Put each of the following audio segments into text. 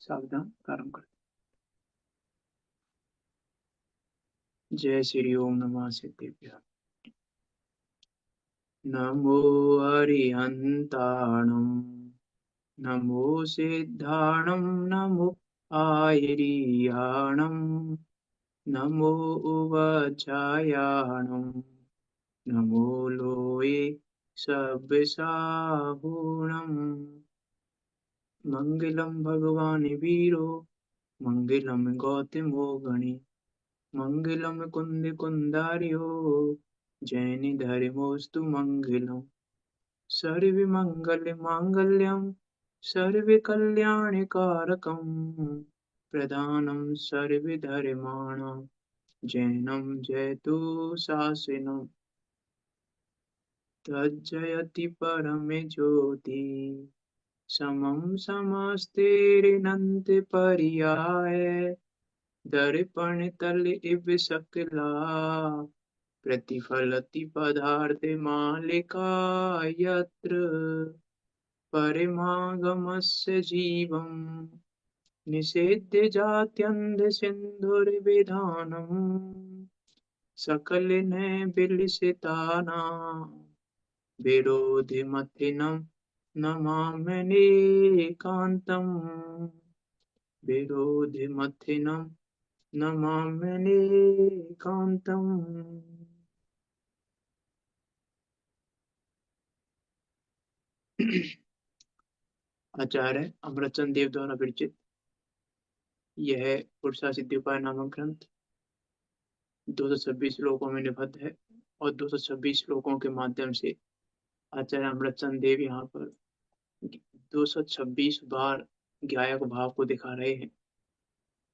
सावधान प्रारंभ कर। जय श्री ओम नमः सिद्धेभ्यः। नमो अरिहन्ताणं नमो सिद्धाणं नमो आयर्याणं नमो उवचायाणं नमो लोये सब्बसाहुणम्। मंगलम भगवान वीरो मंगलम गौतमो गणे मंगलम कुंद कुंदार्यो जैनि धर्मोस्तु मंगलम। सर्वमंगल मांगल्यम सर्वकल्याणकारकम प्रधानम सर्वधर्माणां जैनम जयतु शासनम। तज्जयति परम ज्योति समं समस्तेरनंत पर्याय दर्पण तल इव सकला प्रतिफलति पदार्थ मालिका यत्र परिमागमस्य जीवं निषेध्य जात्यन्ध सिन्धुर्विधानम् सकल ने बिलसिताना विरोधिमथिनं नमाम्यनेकान्तम् विरोधिमथिनं नमाम्यनेकान्तम्। आचार्य अमृतचंद देव द्वारा विरचित यह पुरुषा सिद्धिपाय नामक ग्रंथ 226 श्लोकों में निबद्ध है और 226 श्लोकों के माध्यम से आचार्य अमृतचंद देव यहाँ पर 226 बार गायक भाव को दिखा रहे हैं।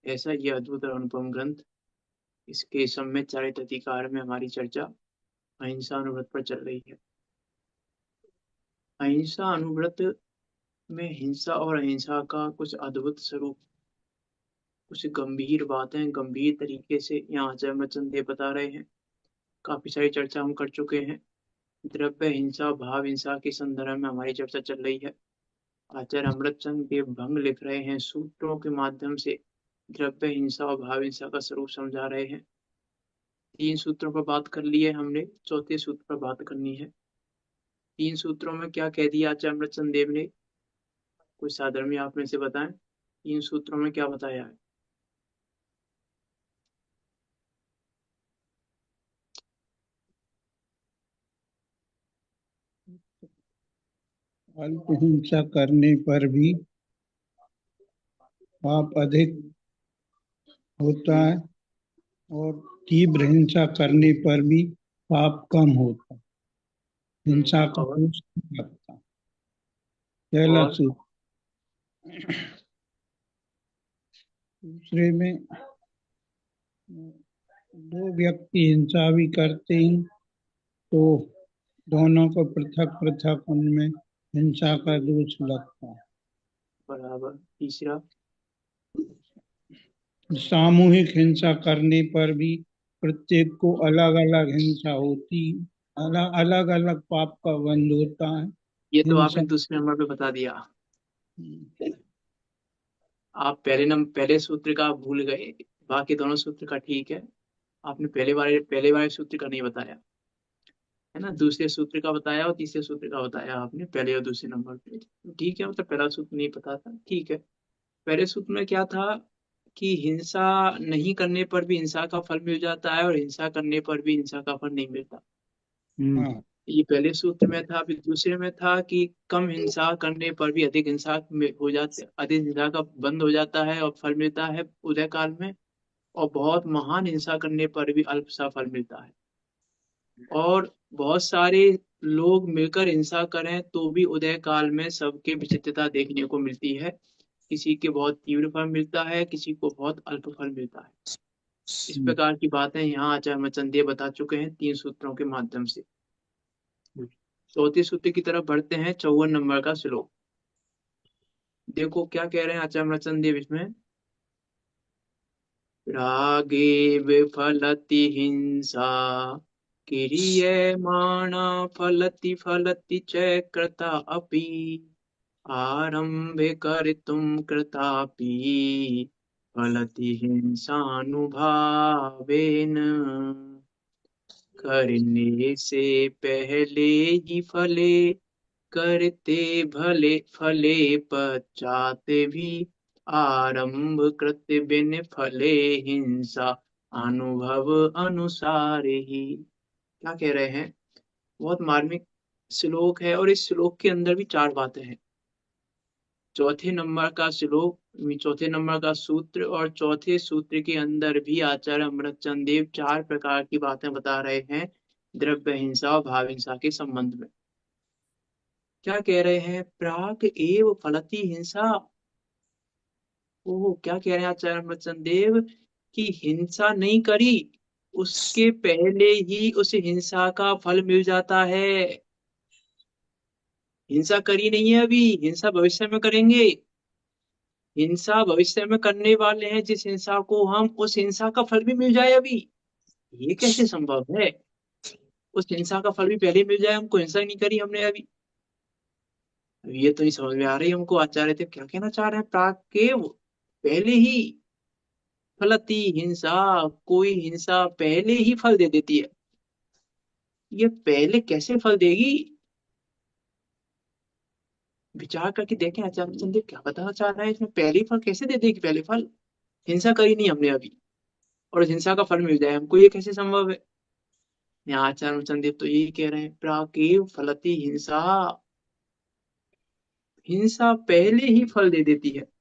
ऐसा ये अद्भुत और अनुपम ग्रंथ। इसके सम्यक चारित अधिकार में हमारी चर्चा अहिंसा अनुव्रत पर चल रही है। अहिंसा अनुव्रत में हिंसा और अहिंसा का कुछ अद्भुत स्वरूप, कुछ गंभीर बातें गंभीर तरीके से यहाँ आचार्य अमृतचंद देव बता रहे हैं। काफी सारी चर्चा हम कर चुके हैं। द्रव्य हिंसा भाव हिंसा के संदर्भ में हमारी चर्चा चल रही है। आचार्य अमृतचंद देव भंग लिख रहे हैं, सूत्रों के माध्यम से द्रव्य हिंसा और भाव हिंसा का स्वरूप समझा रहे हैं। 3 सूत्रों पर बात कर ली है हमने, चौथे सूत्र पर बात करनी है। 3 सूत्रों में क्या कह दिया आचार्य अमृतचंद देव ने? कोई साधर्मी आप में से बताएं, 3 सूत्रों में क्या बताया है? अल्प हिंसा करने पर भी पाप अधिक होता है और तीव्र हिंसा करने पर भी पाप कम होता है। हिंसा का और दोष नहीं लगता। पहला और सूत्र। दूसरे में दो व्यक्ति हिंसा भी करते हैं तो दोनों को पृथक पृथक उनमें हिंसा का दोष लगता है। बराबर। तीसरा, सामूहिक हिंसा करने पर भी प्रत्येक को अलग अलग हिंसा होती, अलग अलग अलग पाप का बंध होता है। ये तो हिंसा आपने दूसरे नंबर पे बता दिया। आप पहले सूत्र का आप भूल गए, बाकी दोनों सूत्र का ठीक है। आपने पहले वाले सूत्र का नहीं बताया है ना, दूसरे सूत्र का बताया और तीसरे सूत्र का बताया आपने पहले और दूसरे नंबर पे। ठीक है, मतलब पहला सूत्र नहीं पता था, ठीक है। पहले सूत्र में क्या था कि हिंसा नहीं करने पर भी हिंसा का फल मिल जाता है और हिंसा करने पर भी हिंसा का फल नहीं मिलता। हाँ, ये पहले सूत्र में था। फिर दूसरे में था कि कम हिंसा करने पर भी अधिक हिंसा में हो जाते, अधिक हिंसा का बंद हो जाता है और फल मिलता है उदय काल में। और बहुत महान हिंसा करने पर भी अल्प सा फल मिलता है। और बहुत सारे लोग मिलकर हिंसा करें तो भी उदय काल में सबके विचित्रता देखने को मिलती है। किसी के बहुत तीव्र फल मिलता है, किसी को बहुत अल्प फल मिलता है। इस प्रकार की बातें यहाँ आचार्य मचंदे बता चुके हैं 3 सूत्रों के माध्यम से। चौथे सूत्र की तरफ बढ़ते हैं, 54 नंबर का श्लोक। देखो क्या कह रहे हैं आचार्य मचंदे इसमें। रागे विफलति हिंसा क्रियमाणा फलति फलति च कृता अपि आरंभे कर्तुं कृतापि फलति हिंसानुभावेन। करने से पहले ही फले, करते भले फले पश्चात भी। आरंभ कृत बिन फले हिंसा, अनुभव अनुसार ही। क्या कह रहे हैं? बहुत मार्मिक श्लोक है, और इस श्लोक के अंदर भी चार बातें हैं। चौथे नंबर का श्लोक, चौथे नंबर का सूत्र, और चौथे सूत्र के अंदर भी आचार्य अमृतचंद देव चार प्रकार की बातें बता रहे हैं द्रव्य हिंसा और भाव हिंसा के संबंध में। क्या कह रहे हैं? प्राक एव फलती हिंसा। ओह, क्या कह रहे हैं आचार्य अमृतचंद देव? कि हिंसा नहीं करी, उसके पहले ही उस हिंसा का फल मिल जाता है। हिंसा करी नहीं है अभी, हिंसा भविष्य में करेंगे। हिंसा भविष्य में करने वाले हैं जिस हिंसा को हम, उस हिंसा का फल भी मिल जाए अभी। ये कैसे संभव है? उस हिंसा का फल भी पहले मिल जाए हमको, हिंसा ही नहीं करी हमने अभी। ये तो नहीं समझ में आ रही हमको आचार्य थे क्या कहना चाह रहे हैं। प्राकेव, पहले ही। फलती हिंसा, कोई हिंसा पहले ही फल दे देती है। ये पहले कैसे फल देगी? विचार करके देखें आचार्य चंद्र क्या बताना चाह रहे हैं इसमें। पहले ही फल कैसे दे देगी? पहले फल, हिंसा करी नहीं हमने अभी, और उस हिंसा का फल मिल जाए हमको, ये कैसे संभव है? यहाँ आचार्य चंदेव तो यही कह रहे हैं, प्राकेव फलती हिंसा। हिंसा पहले ही फल दे देती है।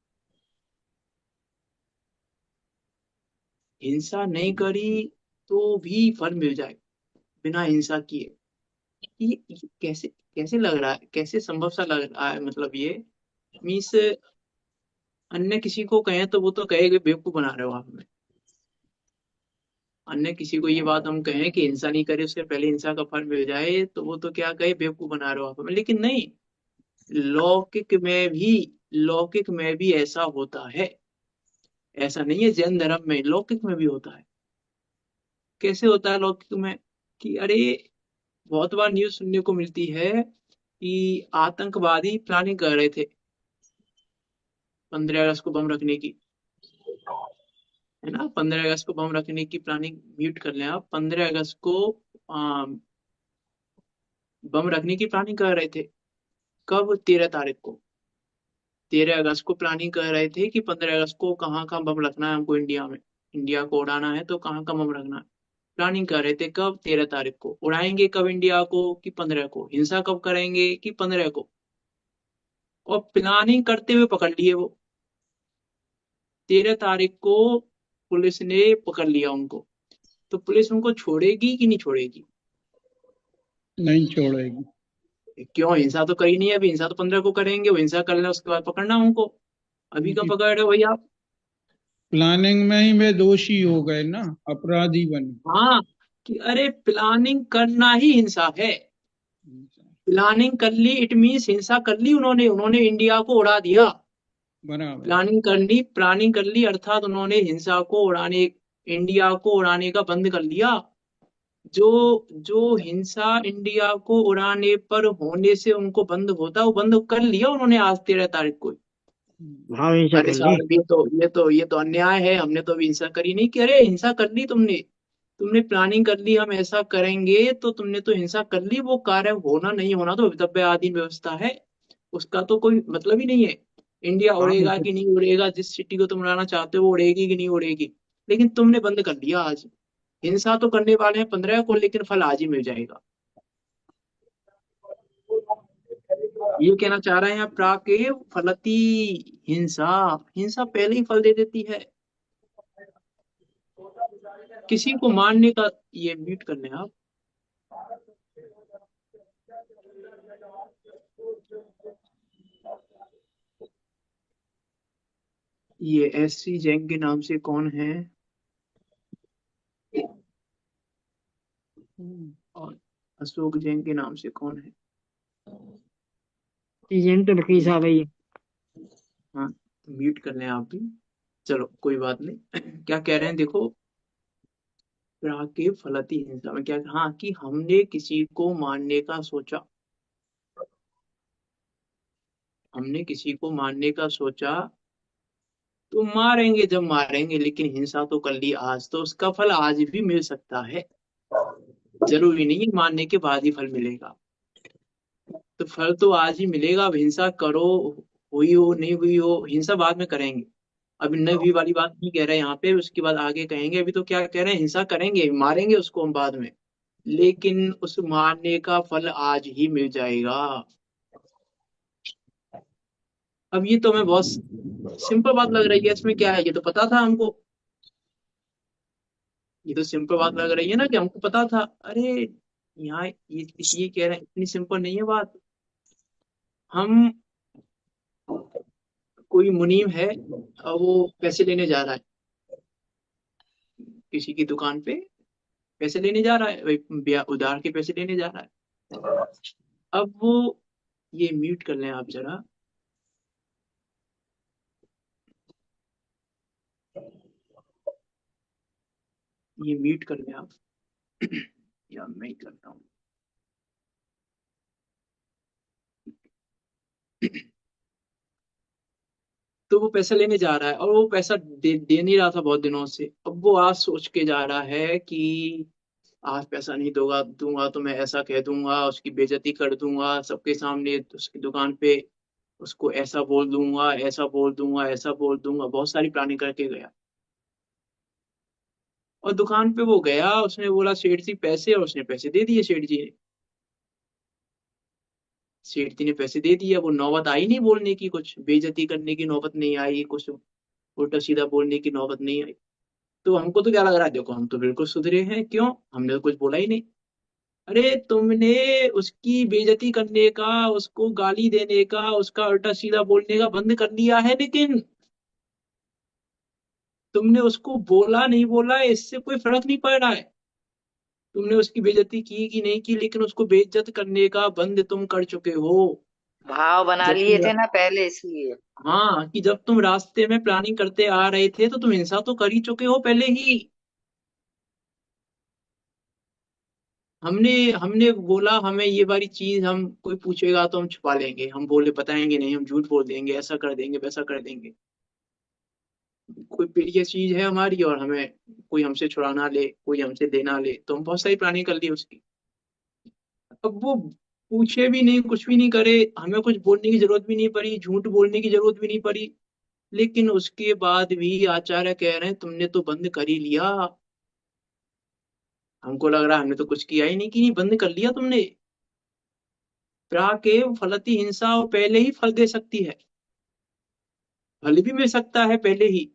हिंसा नहीं करी तो भी फल मिल जाए बिना हिंसा किए। ये कैसे, कैसे लग रहा है, कैसे संभव सा लग रहा है? मतलब ये मीन्स, अन्य किसी को कहें तो वो तो कहेगा बेवकूफ बना रहे हो आप हमें। अन्य किसी को ये बात हम कहें कि हिंसा नहीं करे उसके पहले हिंसा का फल मिल जाए, तो वो तो क्या कहे, बेवकूफ बना रहे हो आप हमें। लेकिन नहीं, लौकिक में भी, लौकिक में भी ऐसा होता है। ऐसा नहीं है जैन धर्म में, लौकिक में भी होता है। कैसे होता है लौकिक में? कि अरे, बहुत बार न्यूज सुनने को मिलती है कि आतंकवादी प्लानिंग कर रहे थे 15 अगस्त को बम रखने की। है ना, 15 अगस्त को बम रखने की प्लानिंग, म्यूट कर लें आप। 15 अगस्त को आ, बम रखने की प्लानिंग कर रहे थे। कब? 13 तारीख को। 13 अगस्त को प्लानिंग कर रहे थे कि 15 अगस्त को कहाँ कहाँ बम रखना है हमको, इंडिया में। इंडिया को उड़ाना है तो कहाँ कहाँ बम रखना है। प्लानिंग कर रहे थे कब? 13 तारीख को। उड़ाएंगे कब इंडिया को? कि 15 को। हिंसा कब करेंगे? कि 15 को। और प्लानिंग करते हुए पकड़ लिए वो। 13 तारीख को पुलिस ने पकड़ लिया उनको। तो पुलिस उनको छोड़ेगी कि नहीं छोड़ेगी? नहीं छोड़ेगी। क्यों? हिंसा तो करी नहीं अभी, हिंसा तो 15 को करेंगे। वो हिंसा कर लें उसके बाद पकड़ना उनको। अभी कब उनकी पकड़ रहे हो भाई आप? प्लानिंग में ही वे दोषी हो गए ना, अपराधी बने। हाँ, कि अरे प्लानिंग करना ही हिंसा है। प्लानिंग कर ली, इट मीन्स हिंसा कर ली उन्होंने। उन्होंने इंडिया को उड़ा दिया। बराबर। प्लानिंग कर ली अर्थात उन्होंने हिंसा को उड़ाने, इंडिया को उड़ाने का बंद कर लिया। जो जो हिंसा इंडिया को उड़ाने पर होने से उनको बंद होता, वो बंद कर लिया उन्होंने आज 13 तारीख को। भाव हिंसा अरे कर ली। साहब, ये तो अन्याय है। हमने तो अभी हिंसा करी नहीं। कि अरे हिंसा कर ली तुमने, तुमने प्लानिंग कर ली हम ऐसा करेंगे, तो तुमने तो हिंसा कर ली। वो कार्य होना नहीं होना तो विधव्य आधीन व्यवस्था है, उसका तो कोई मतलब ही नहीं है। इंडिया भाव उड़ेगा हिंसा। कि नहीं उड़ेगा, जिस सिटी को तुम उड़ाना चाहते हो वो उड़ेगी कि नहीं उड़ेगी। लेकिन तुमने बंद कर दिया आज। हिंसा तो करने वाले हैं 15 को, लेकिन फल आज ही मिल जाएगा। ये कहना चाह रहे हैं प्राकेव फलती हिंसा। हिंसा पहले ही फल दे देती है। किसी को मारने का, ये म्यूट कर लें आप। ये एससी जैन के नाम से कौन है? और अशोक जैन के नाम से कौन है? एजेंट तो लकी साहब है ये। हाँ, म्यूट कर लें आप भी। चलो कोई बात नहीं। क्या कह रहे हैं देखो, प्राके फलती हिंसा में क्या, हाँ, कि हमने किसी को मारने का सोचा। हमने किसी को मारने का सोचा तो मारेंगे, जब मारेंगे, लेकिन हिंसा तो कर ली आज, तो उसका फल आज भी मिल सकता है। जरूरी नहीं है मारने के बाद ही फल मिलेगा। तो फल तो आज ही मिलेगा। अब हिंसा करो, हुई हो नहीं हुई हो, हिंसा बाद में करेंगे। अभी न हुई वाली बात नहीं कह रहे यहाँ पे, उसके बाद आगे कहेंगे। अभी तो क्या कह रहे हैं, हिंसा करेंगे, मारेंगे उसको हम बाद में, लेकिन उस मारने का फल आज ही मिल जाएगा। अब ये तो हमें बहुत सिंपल बात लग रही है, इसमें क्या है, ये तो पता था हमको। ये तो सिंपल बात लग रही है ना, कि हमको पता था। अरे यहाँ ये कह रहे हैं, इतनी सिंपल नहीं है बात। हम, कोई मुनीम है और वो पैसे लेने जा रहा है किसी की दुकान पे, पैसे लेने जा रहा है, उधार के पैसे लेने जा रहा है। अब वो, ये म्यूट कर लें आप जरा, ये म्यूट कर लें आप। या मैं ही करता हूँ। तो वो पैसा लेने जा रहा है और वो पैसा दे नहीं रहा था बहुत दिनों से। अब वो आज सोच के जा रहा है कि आज पैसा नहीं दूंगा दूंगा तो मैं ऐसा कह दूंगा, उसकी बेइज्जती कर दूंगा सबके सामने, उसकी दुकान पे उसको ऐसा बोल दूंगा, ऐसा बोल दूंगा, ऐसा बोल दूंगा। बहुत सारी प्लानिंग करके गया और दुकान पे वो गया, उसने बोला सेठ जी पैसे, और उसने पैसे दे दिए सेठ जी ने। सेठ जी ने पैसे दे दिए। वो नौबत आई नहीं बोलने की, कुछ बेइज्जती करने की नौबत नहीं आई, कुछ उल्टा सीधा बोलने की नौबत नहीं आई। तो हमको तो क्या लग रहा है, देखो हम तो बिल्कुल सुधरे हैं, क्यों, हमने तो कुछ बोला ही नहीं। अरे तुमने उसकी बेइज्जती करने का, उसको गाली देने का, उसका उल्टा सीधा बोलने का बंद कर दिया है, लेकिन तुमने उसको बोला नहीं बोला, इससे कोई फर्क नहीं पड़ रहा है। तुमने उसकी बेइज्जती की कि नहीं की, लेकिन उसको बेइज्जत करने का बंद तुम कर चुके हो। भाव बना जब लिए तुम, थे ना पहले, इसलिए। हाँ, कि जब तुम रास्ते में प्लानिंग करते आ रहे थे तो तुम हिंसा तो कर ही चुके हो पहले ही। हमने हमने बोला हमें ये वाली चीज, हम कोई पूछेगा तो हम छुपा लेंगे, हम बोले बताएंगे नहीं, हम झूठ बोल देंगे, ऐसा कर देंगे, वैसा कर देंगे। कोई प्रिय चीज है हमारी और हमें कोई हमसे छुड़ाना ले, कोई हमसे देना ले, तो हम बहुत सारी प्लानिंग कर ली उसकी। अब वो पूछे भी नहीं, कुछ भी नहीं करे, हमें कुछ बोलने की जरूरत भी नहीं पड़ी, झूठ बोलने की जरूरत भी नहीं पड़ी, लेकिन उसके बाद भी आचार्य कह रहे हैं तुमने तो बंद कर ही लिया। हमको लग रहा है हमने तो कुछ किया ही नहीं, कि नहीं बंद कर लिया तुमने। प्राके फलती हिंसा, और पहले ही फल दे सकती है, फल भी मिल सकता है पहले ही।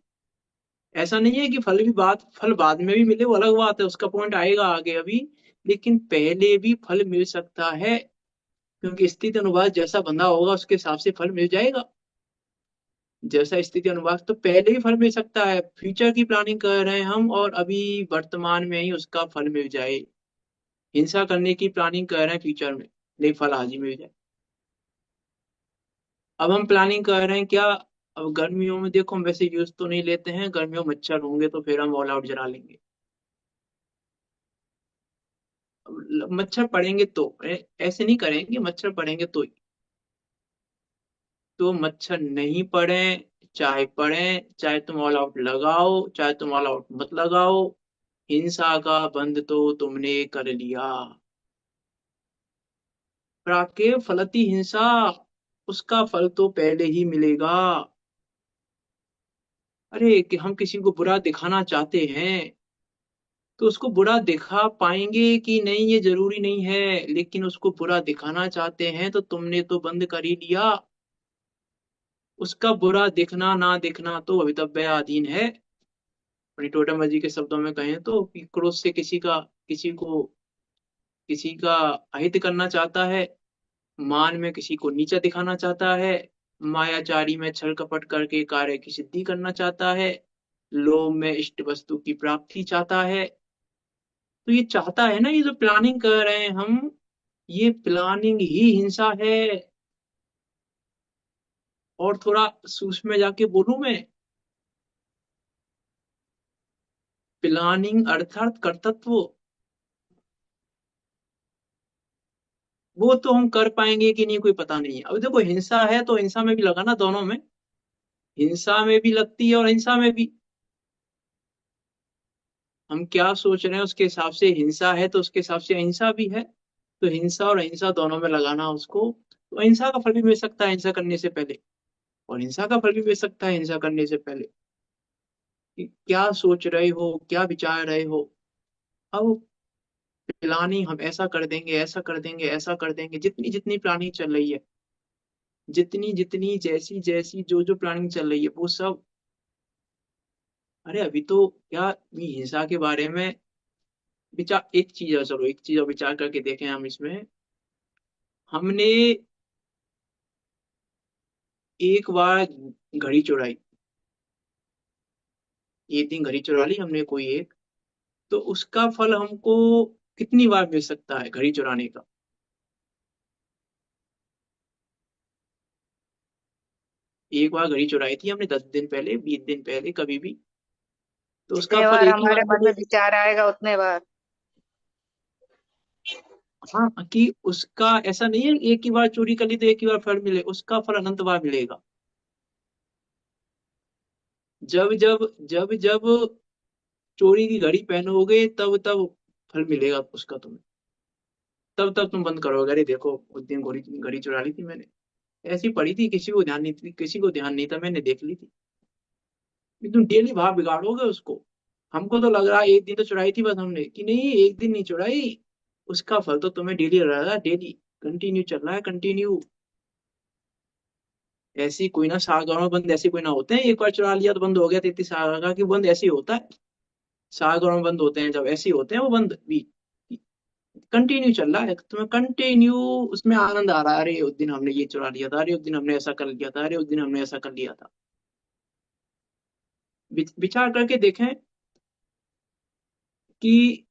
ऐसा नहीं है कि फल बाद में भी मिले, वो अलग बात है, उसका पॉइंट आएगा आगे अभी। लेकिन पहले भी फल मिल सकता है, क्योंकि स्थिति अनुवाद जैसा बंधा होगा उसके हिसाब से फल मिल जाएगा। जैसा स्थिति अनुवाद, तो पहले ही फल मिल सकता है। फ्यूचर की प्लानिंग कर रहे हैं हम, और अभी वर्तमान में ही उसका फल मिल जाए। हिंसा करने की प्लानिंग कर रहे हैं फ्यूचर में, नहीं फल आज ही मिल जाए। अब हम प्लानिंग कर रहे हैं क्या, अब गर्मियों में देखो हम वैसे यूज तो नहीं लेते हैं, गर्मियों में मच्छर होंगे तो फिर हम ऑल आउट जला लेंगे। अब मच्छर पड़ेंगे तो ऐसे नहीं करेंगे, मच्छर पड़ेंगे तो मच्छर नहीं पड़े, चाहे पड़े, चाहे तुम ऑल आउट लगाओ, चाहे तुम ऑल आउट मत लगाओ, हिंसा का बंद तो तुमने कर लिया। प्राके फलती हिंसा, उसका फल तो पहले ही मिलेगा। अरे कि हम किसी को बुरा दिखाना चाहते हैं तो उसको बुरा दिखा पाएंगे कि नहीं ये जरूरी नहीं है, लेकिन उसको बुरा दिखाना चाहते हैं तो तुमने तो बंद कर ही लिया। उसका बुरा दिखना ना दिखना तो भवितव्य अधीन है। अपनी टोटम के शब्दों में कहें तो, कि क्रोध से किसी का अहित करना चाहता है, मान में किसी को नीचा दिखाना चाहता है, मायाचारी में छल कपट करके कार्य की सिद्धि करना चाहता है, लोभ में इष्ट वस्तु की प्राप्ति चाहता है। तो ये चाहता है ना, ये जो प्लानिंग कर रहे हैं हम, ये प्लानिंग ही हिंसा है। और थोड़ा सूक्ष्म में जाके बोलूं मैं, प्लानिंग अर्थात कर्तृत्व। वो तो हम कर पाएंगे कि नहीं कोई पता नहीं है। अब देखो हिंसा है तो हिंसा में भी लगा ना, दोनों में, हिंसा में भी लगती है और हिंसा में भी। हम क्या सोच रहे हैं उसके हिसाब से हिंसा है, तो उसके हिसाब से अहिंसा भी है। तो हिंसा और अहिंसा दोनों में लगाना उसको, तो अहिंसा का फल भी मिल सकता है हिंसा करने से पहले, और हिंसा का फल भी मिल सकता है हिंसा करने से पहले। कि क्या सोच रहे हो, क्या विचार रहे हो। अब प्लानिंग हम ऐसा कर देंगे, ऐसा कर देंगे, ऐसा कर देंगे, जितनी जितनी प्लानिंग चल रही है, जितनी जितनी जैसी जैसी जो जो प्लानिंग चल रही है वो सब, अरे अभी तो क्या, ये हिंसा के बारे में विचार, एक चीज है, चलो एक चीज और विचार करके देखें हम इसमें। हमने एक बार घड़ी चुराई, एक दिन घड़ी चुरा ली हमने कोई एक, तो उसका फल हमको कितनी बार मिल सकता है घड़ी चुराने का। एक बार घड़ी चुराई थी हमने 10 दिन पहले, 20 दिन पहले, कभी भी, तो उसका जितने फल बार एक ही हमारे बार मन में मिलेगा। विचार आएगा उतने बार। हाँ, कि उसका ऐसा नहीं है एक ही बार चोरी कर ली तो एक ही बार फल मिले, उसका फल अनंत बार मिलेगा। जब जब जब जब चोरी की घड़ी पहनोगे तब तब फल मिलेगा उसका तुम्हें, तब तब तुम बंद करोगे, अरे देखो उस दिन घड़ी घड़ी चुरा ली थी मैंने, ऐसी पड़ी थी, किसी को ध्यान नहीं थी, किसी को ध्यान नहीं था, मैंने देख ली थी। लेकिन तुम डेली भाव बिगाड़ोगे उसको। हमको तो लग रहा है एक दिन तो चुराई थी बस हमने, कि नहीं एक दिन नहीं चुराई, उसका फल तो तुम्हें डेली रह रहा है, डेली कंटिन्यू चल रहा है, कंटिन्यू। ऐसी कोई ना, सागरों में बंद ऐसे कोई ना होते हैं एक बार चुरा लिया तो बंद हो गया 33 साल का, कि बंद ऐसे ही होता है। सागरों में बंद होते हैं जब, ऐसे ही होते हैं वो बंद भी, कंटिन्यू चल रहा है, तुम्हें कंटिन्यू उसमें आनंद आ रहा है, अरे उस दिन हमने ये चुरा लिया था, अरे उस दिन हमने ऐसा कर लिया था, अरे उस दिन हमने ऐसा कर लिया था। विचार करके देखें कि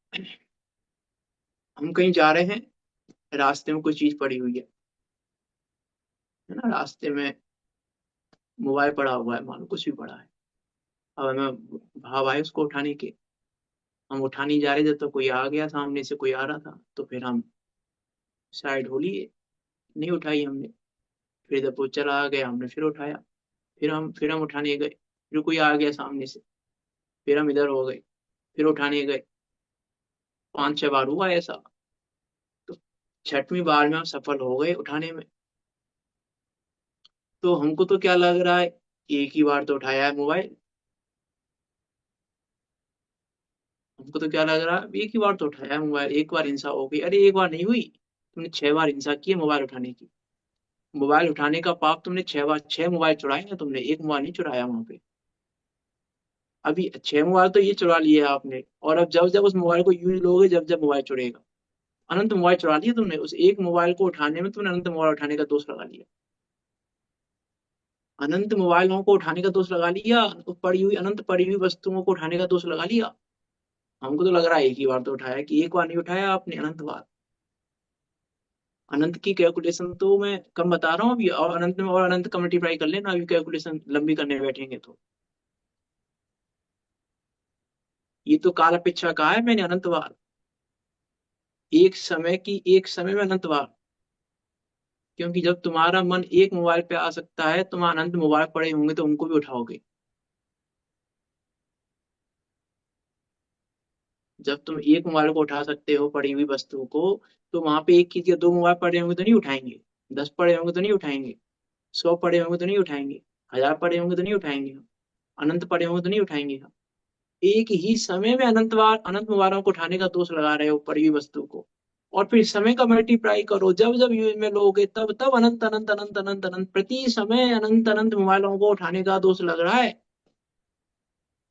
हम कहीं जा रहे हैं, रास्ते में कोई चीज पड़ी हुई है ना, रास्ते में मोबाइल पड़ा हुआ है, मानो कुछ भी पड़ा है, अब हमें भाव आए उसको उठाने के, हम उठा नहीं जा रहे थे तो कोई आ गया, सामने से कोई आ रहा था, तो फिर हम साइड हो लिए, नहीं उठाई हमने। फिर जब वो चला आ गया हमने फिर उठाया, फिर हम उठाने गए, फिर कोई आ गया सामने से, फिर हम इधर हो गए, फिर उठाने गए, 5-6 बार हुआ ऐसा। तो छठवीं बार में हम सफल हो गए उठाने में। तो हमको तो क्या लग रहा है, एक ही बार तो उठाया है मोबाइल, हमको तो क्या लग रहा है एक ही बार तो उठाया है मोबाइल, एक बार हिंसा हो गई, अरे एक बार नहीं हुई, तुमने 6 बार हिंसा की है मोबाइल उठाने की। मोबाइल उठाने का पाप तुमने 6 बार, 6 मोबाइल चुराए ना तुमने, एक मोबाइल नहीं चुराया वहां पे। अभी 6 मोबाइल तो ये चुरा लिए आपने, और अब जब जब उस मोबाइल को यूज लोगे, जब जब मोबाइल चुरेगा, अनंत मोबाइल चुरा लिए तुमने, उस एक मोबाइल को उठाने में तुमने अनंत मोबाइल उठाने का दोष लगा लिया, अनंत मोबाइलों को उठाने का दोष लगा लिया, पड़ी हुई अनंत पड़ी हुई वस्तुओं को उठाने का दोष लगा लिया। हमको तो लग रहा है एक ही बार तो उठाया, कि एक बार नहीं उठाया आपने, अनंत बार। अनंत की कैलकुलेशन तो मैं कम बता रहा हूँ अभी, और अनंत में और अनंत का मल्टीप्लाई कर लेना, अभी कैलकुलेशन लंबी करने बैठेंगे तो। ये तो काल अपेक्षा कहा है मैंने, अनंत बार, एक समय की, एक समय में अनंत बार। क्योंकि जब तुम्हारा मन एक मोबाइल पे आ सकता है, तुम अनंत मोबाइल पड़े होंगे तो उनको भी उठाओगे। जब तुम एक मोबाइल को उठा सकते हो, पड़ी हुई वस्तु को, तो वहां पे एक की 2 मोबाइल पड़े होंगे तो नहीं उठाएंगे, 10 पड़े होंगे तो नहीं उठाएंगे, 100 पड़े होंगे तो नहीं उठाएंगे, 1000 पड़े होंगे तो नहीं उठाएंगे हम, अनंत पड़े होंगे तो नहीं उठाएंगे हम। एक ही समय में अनंत बार अनंत मोबाइलों को उठाने का दोष लगा रहे हो पड़ी हुई वस्तु को, और फिर समय का मल्टीप्लाई करो, जब जब यूज में लोगे तब तब अनंत अनंत अनंत अनंत अनंत प्रति समय अनंत अनंत मोबाइलों को उठाने का दोष लग रहा है।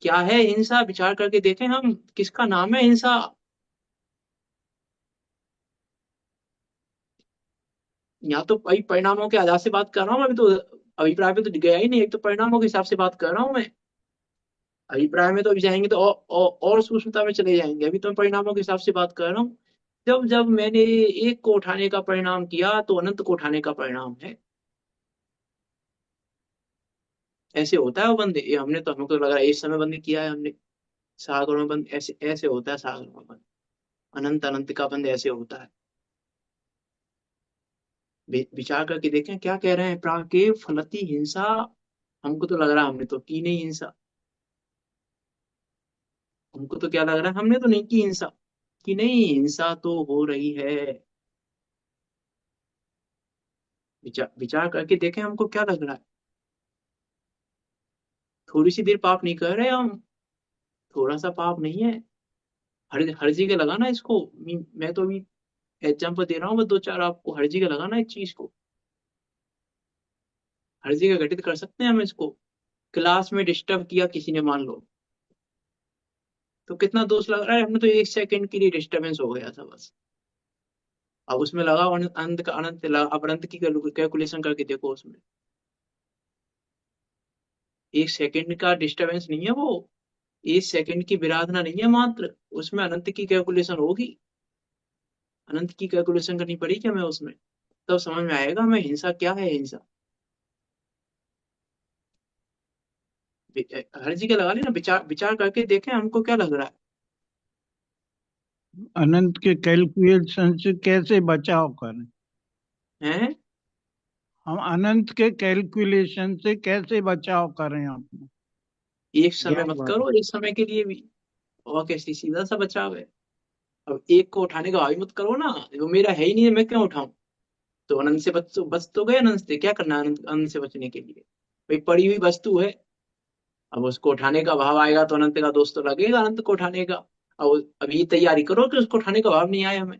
क्या है हिंसा, विचार करके देखें हम, किसका नाम है हिंसा। यहाँ तो भाई परिणामों के आधार से बात कर रहा हूँ, अभी तो अभिप्राय पे तो गया ही नहीं, एक तो परिणामों के हिसाब से बात कर रहा हूँ मैं। अभिप्राय में तो अभी जाएंगे तो और सूक्ष्मता में चले जाएंगे, अभी तो मैं परिणामों के हिसाब से बात कर रहा हूँ। जब जब मैंने एक को उठाने का परिणाम किया तो अनंत को उठाने का परिणाम है। ऐसे होता है वो बंद, ये हमने तो, हमको तो लग रहा है इस समय बंद किया है हमने, सागर में बंद ऐसे ऐसे होता है, सागर में बंद, अनंत अनंत का बंद ऐसे होता है। विचार करके देखें क्या कह रहे हैं, प्राके फलती हिंसा। हमको तो लग रहा है हमने तो की नहीं हिंसा, हमको तो क्या लग रहा है हमने तो नहीं की हिंसा, कि नहीं हिंसा तो हो रही है। विचार विचार करके देखें हमको क्या लग रहा है। थोड़ी सी देर पाप नहीं कर रहे हम, थोड़ा सा पाप नहीं है। हर हर जगह लगाना इसको। मैं तो अभी एग्जाम्पल दे रहा हूँ, बस दो चार आपको। हर जगह लगाना इस चीज को, हर जगह घटित कर सकते हैं हम इसको। क्लास में डिस्टर्ब किया किसी ने मान लो, तो कितना दोष लग रहा है, हमने तो 1 सेकंड के लिए डिस्टरबेंस हो गया था बस। अब उसमें लगा अनंत का अनंत लगा, अब अनंत की कैलकुलेशन करके देखो उसमें। 1 सेकंड का डिस्टरबेंस नहीं है वो, 1 सेकंड की विराधना नहीं है मात्र, उसमें अनंत की कैलकुलेशन होगी। अनंत की कैलकुलेशन करनी पड़ेगी हमें उसमें, तब समझ में आएगा हमें हिंसा क्या है। हिंसा हर जगह लगा लेना, विचार विचार करके देखें हमको क्या लग रहा अनंत के कैलकुलेशन से कैसे बचाव करें? है। हैं? हम अनंत के कैलकुलेशन से कैसे बचाव करें अपना? एक समय ज्ञान मत वाला। करो, एक समय के लिए भी। और कैसी सीधा सा बचाव है। अब एक को उठाने का भावी मत करो ना, वो मेरा है ही नहीं है, मैं क्यों उठाऊं। तो अनंत से बच तो गए, अनंत से क्या करना है, अनंत अनंत से बचने के लिए। भाई पड़ी हुई वस्तु है, अब उसको उठाने का भाव आएगा तो अनंत का दोष तो लगेगा अनंत को उठाने का। अब अभी तैयारी करो कि उसको उठाने का भाव नहीं आए हमें,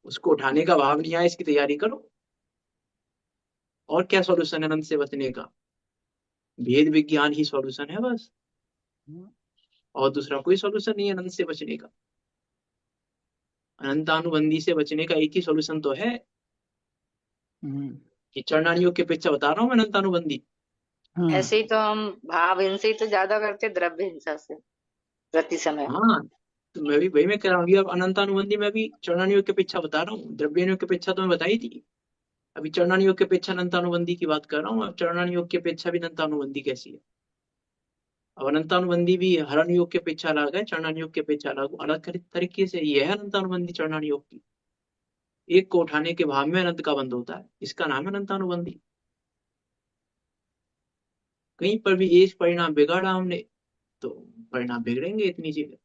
उसको उठाने का भाव नहीं आए इसकी तैयारी करो। और क्या सॉल्यूशन है अनंत से बचने का, भेद विज्ञान ही सॉल्यूशन है बस, और दूसरा कोई सॉल्यूशन नहीं है अनंत से बचने का। अनंतानुबंधी से बचने का एक ही सॉल्यूशन तो है, हम्म, कि चरणारियों के पीछे बता रहा हूँ मैं अनंतानुबंधी। हाँ। ऐसे ही तो हम भाव हिंसा ही तो ज्यादा करते द्रव्य हिंसा से प्रति समय। हाँ, तो मैं भी वही मैं कह रहा हूँ, अभी अब अनंतानुबंधी में भी चरणारियों के पीछा बता रहा हूँ, द्रव्यानियों के पीछा तो मैं बताई थी। अभी चरणानियोग के पेक्षा अनंतानुबंधी की बात कर रहा हूँ। अब चरणानियोग के पेक्षा भी अनंतानुबंधी कैसी है। अब अनंतानुबंधी भी हरण योग के पेक्षा अलग है, चरणानियोग के पेक्षा अलग अलग तरीके से ये है अनंतानुबंधी चरणानियोग की। एक को उठाने के भाव में अनंत का बंध होता है, इसका नाम है अनंतानुबंधी। कहीं पर भी एक परिणाम बिगाड़ा हमने तो परिणाम बिगड़ेंगे इतनी जगह।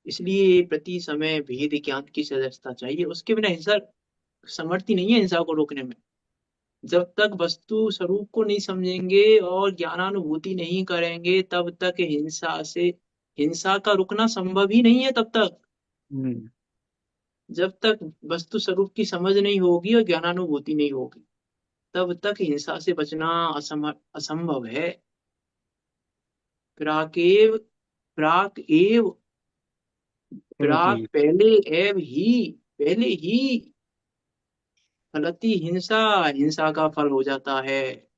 इसलिए प्रति समय भेद ज्ञान की सदस्यता चाहिए, उसके बिना हिंसा समर्थी नहीं है हिंसा को रोकने में। जब तक वस्तु स्वरूप को नहीं समझेंगे और ज्ञानानुभूति नहीं करेंगे तब तक हिंसा का रुकना संभव ही नहीं है तब तक। हम्म, जब तक वस्तु स्वरूप की समझ नहीं होगी और ज्ञानानुभूति नहीं होगी तब तक हिंसा से बचना असंभव है। प्राकेव प्राक एव प्राक फलती। पहले ही फलती हिंसा, हिंसा का फल हो जाता है।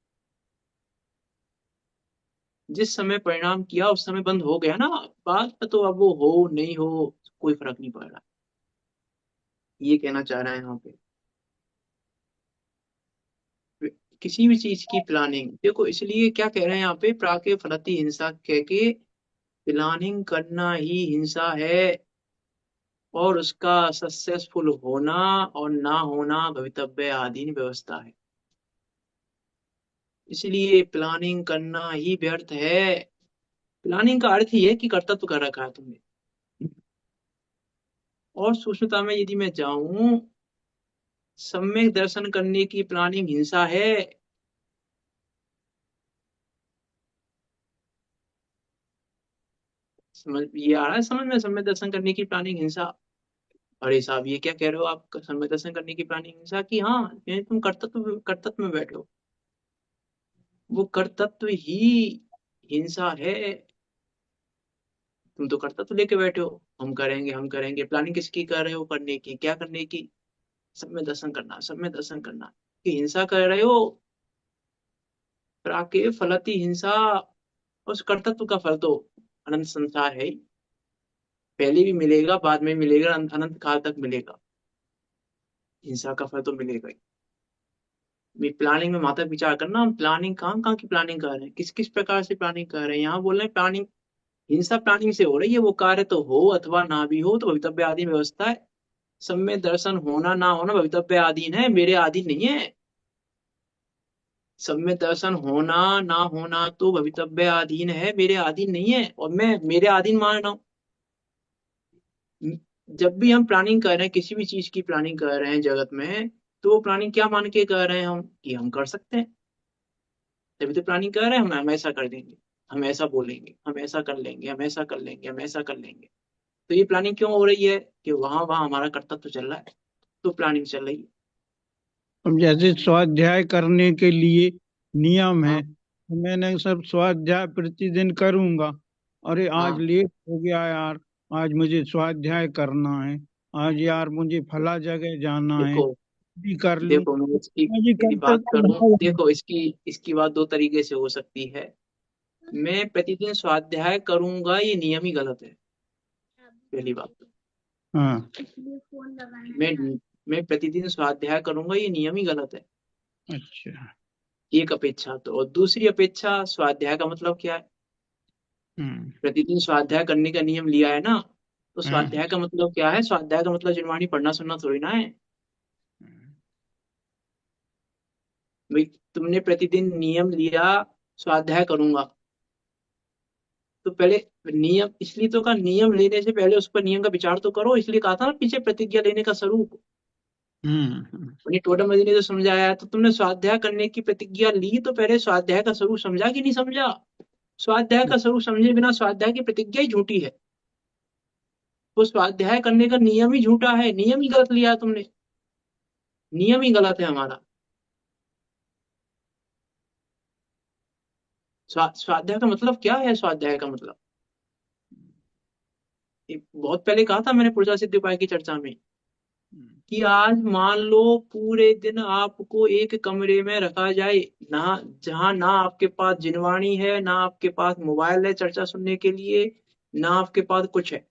जिस समय परिणाम किया उस समय बंद हो गया ना, बात में तो अब वो हो नहीं हो कोई फर्क नहीं पड़ रहा। ये कहना चाह रहे हैं यहाँ पे। किसी भी चीज की प्लानिंग देखो, इसलिए क्या कह रहे हैं यहाँ पे, प्राके फलती हिंसा कह के प्लानिंग करना ही हिंसा है, और उसका सक्सेसफुल होना और ना होना भवितव्य अधीन व्यवस्था है। इसलिए प्लानिंग करना ही व्यर्थ है। प्लानिंग का अर्थ ही है कि कर्तव्य कर रखा है तुमने। और सूक्ष्मता में यदि मैं जाऊं, सम्यक दर्शन करने की प्लानिंग हिंसा है। समझ ये आ रहा है समझ में, सम्यक दर्शन करने की प्लानिंग हिंसा। अरे साहब ये क्या कह रहे हो आप, सम्यक दर्शन करने की प्लानिंग हिंसा की। हाँ, ये तुम कर्तव्य में बैठे हो, वो कर्तव्य ही हिंसा है। तुम तो कर्तव्य लेके बैठे हो, हम करेंगे हम करेंगे। प्लानिंग किसकी कर रहे हो, करने की, क्या करने की, सम्यक दर्शन करना, सम्यक दर्शन करना की हिंसा कर रहे हो। प्राके फलती हिंसा, उस कर्तव्य का फल तो अनंत संसार है ही। पहले भी मिलेगा, बाद में मिलेगा, अनंत काल तक मिलेगा। हिंसा का फल तो मिलेगा ही। प्लानिंग में माता विचार करना, हम प्लानिंग कहाँ कहाँ की प्लानिंग कर रहे हैं, किस किस प्रकार से प्लानिंग कर रहे हैं। यहाँ बोल रहे हैं प्लानिंग, हिंसा प्लानिंग से हो रही है, वो कार्य तो हो अथवा ना भी हो तो भवितव्य आदि व्यवस्था है। सब में दर्शन होना ना होना भवितव्य आधीन है, मेरे अधीन नहीं है। सब में दर्शन होना ना होना तो भवितव्य अधीन है, मेरे अधीन नहीं है, और मैं मेरे अधीन मान रहा हूँ। जब भी हम प्लानिंग कर रहे हैं, किसी भी चीज की प्लानिंग कर रहे हैं जगत में, तो वो प्लानिंग क्या मान के कर रहे हैं हम, कि हम कर सकते हैं। तभी तो प्लानिंग कर रहे हैं, हम ऐसा कर देंगे, हम ऐसा बोलेंगे, हम ऐसा कर लेंगे, हम ऐसा कर लेंगे, हम ऐसा कर लेंगे। तो ये प्लानिंग क्यों हो रही है, कि वहां वहां हमारा कर्तव्य तो चल रहा है, तो प्लानिंग चल रही है। अब जैसे स्वाध्याय करने के लिए नियम है, हाँ। तो मैंने सब स्वाध्याय प्रतिदिन करूंगा। अरे आज हाँ। लेट हो गया यार, आज मुझे स्वाध्याय करना है, आज यार मुझे फला जगह जाना है, देखो भी कर लूं। देखो मैं जी इसकी करते बात तो करूं, भाव है। देखो इसकी इसकी बात दो तरीके से हो सकती है। मैं प्रतिदिन स्वाध्याय करूंगा, ये नियम ही गलत है, पहली बात तो। हाँ। मैं मैं प्रतिदिन स्वाध्याय करूंगा, ये नियम ही गलत है। अच्छा। एक अपेक्षा तो, और दूसरी अपेक्षा, स्वाध्याय का मतलब क्या है। हम्म। प्रतिदिन स्वाध्याय करने का नियम लिया है ना, तो हम्म। स्वाध्याय का मतलब क्या है, स्वाध्याय का मतलब जिनवाणी पढ़ना सुनना थोड़ी ना है। भाई, तुमने प्रतिदिन नियम लिया, स्वाध्याय करूंगा, तो पहले नियम, इसलिए तो कहा नियम लेने से पहले उस पर नियम का विचार तो करो, इसलिए कहा था ना पीछे प्रतिज्ञा लेने का स्वरूप। हम्म। अपनी टोटम मजी ने तो समझाया है, तो तुमने स्वाध्याय करने की प्रतिज्ञा ली, तो पहले स्वाध्याय का स्वरूप समझा कि नहीं समझा। स्वाध्याय का स्वरूप समझे बिना स्वाध्याय की प्रतिज्ञा ही झूठी है। वो स्वाध्याय करने का नियम ही झूठा है, नियम ही गलत लिया है तुमने, नियम ही गलत है हमारा। स्वाध्याय का मतलब क्या है, स्वाध्याय का मतलब, बहुत पहले कहा था मैंने पुरुषा सिद्ध उपाय की चर्चा में, कि आज मान लो पूरे दिन आपको एक कमरे में रखा जाए, ना जहां ना आपके पास जिनवाणी है, ना आपके पास मोबाइल है चर्चा सुनने के लिए, ना आपके पास कुछ है,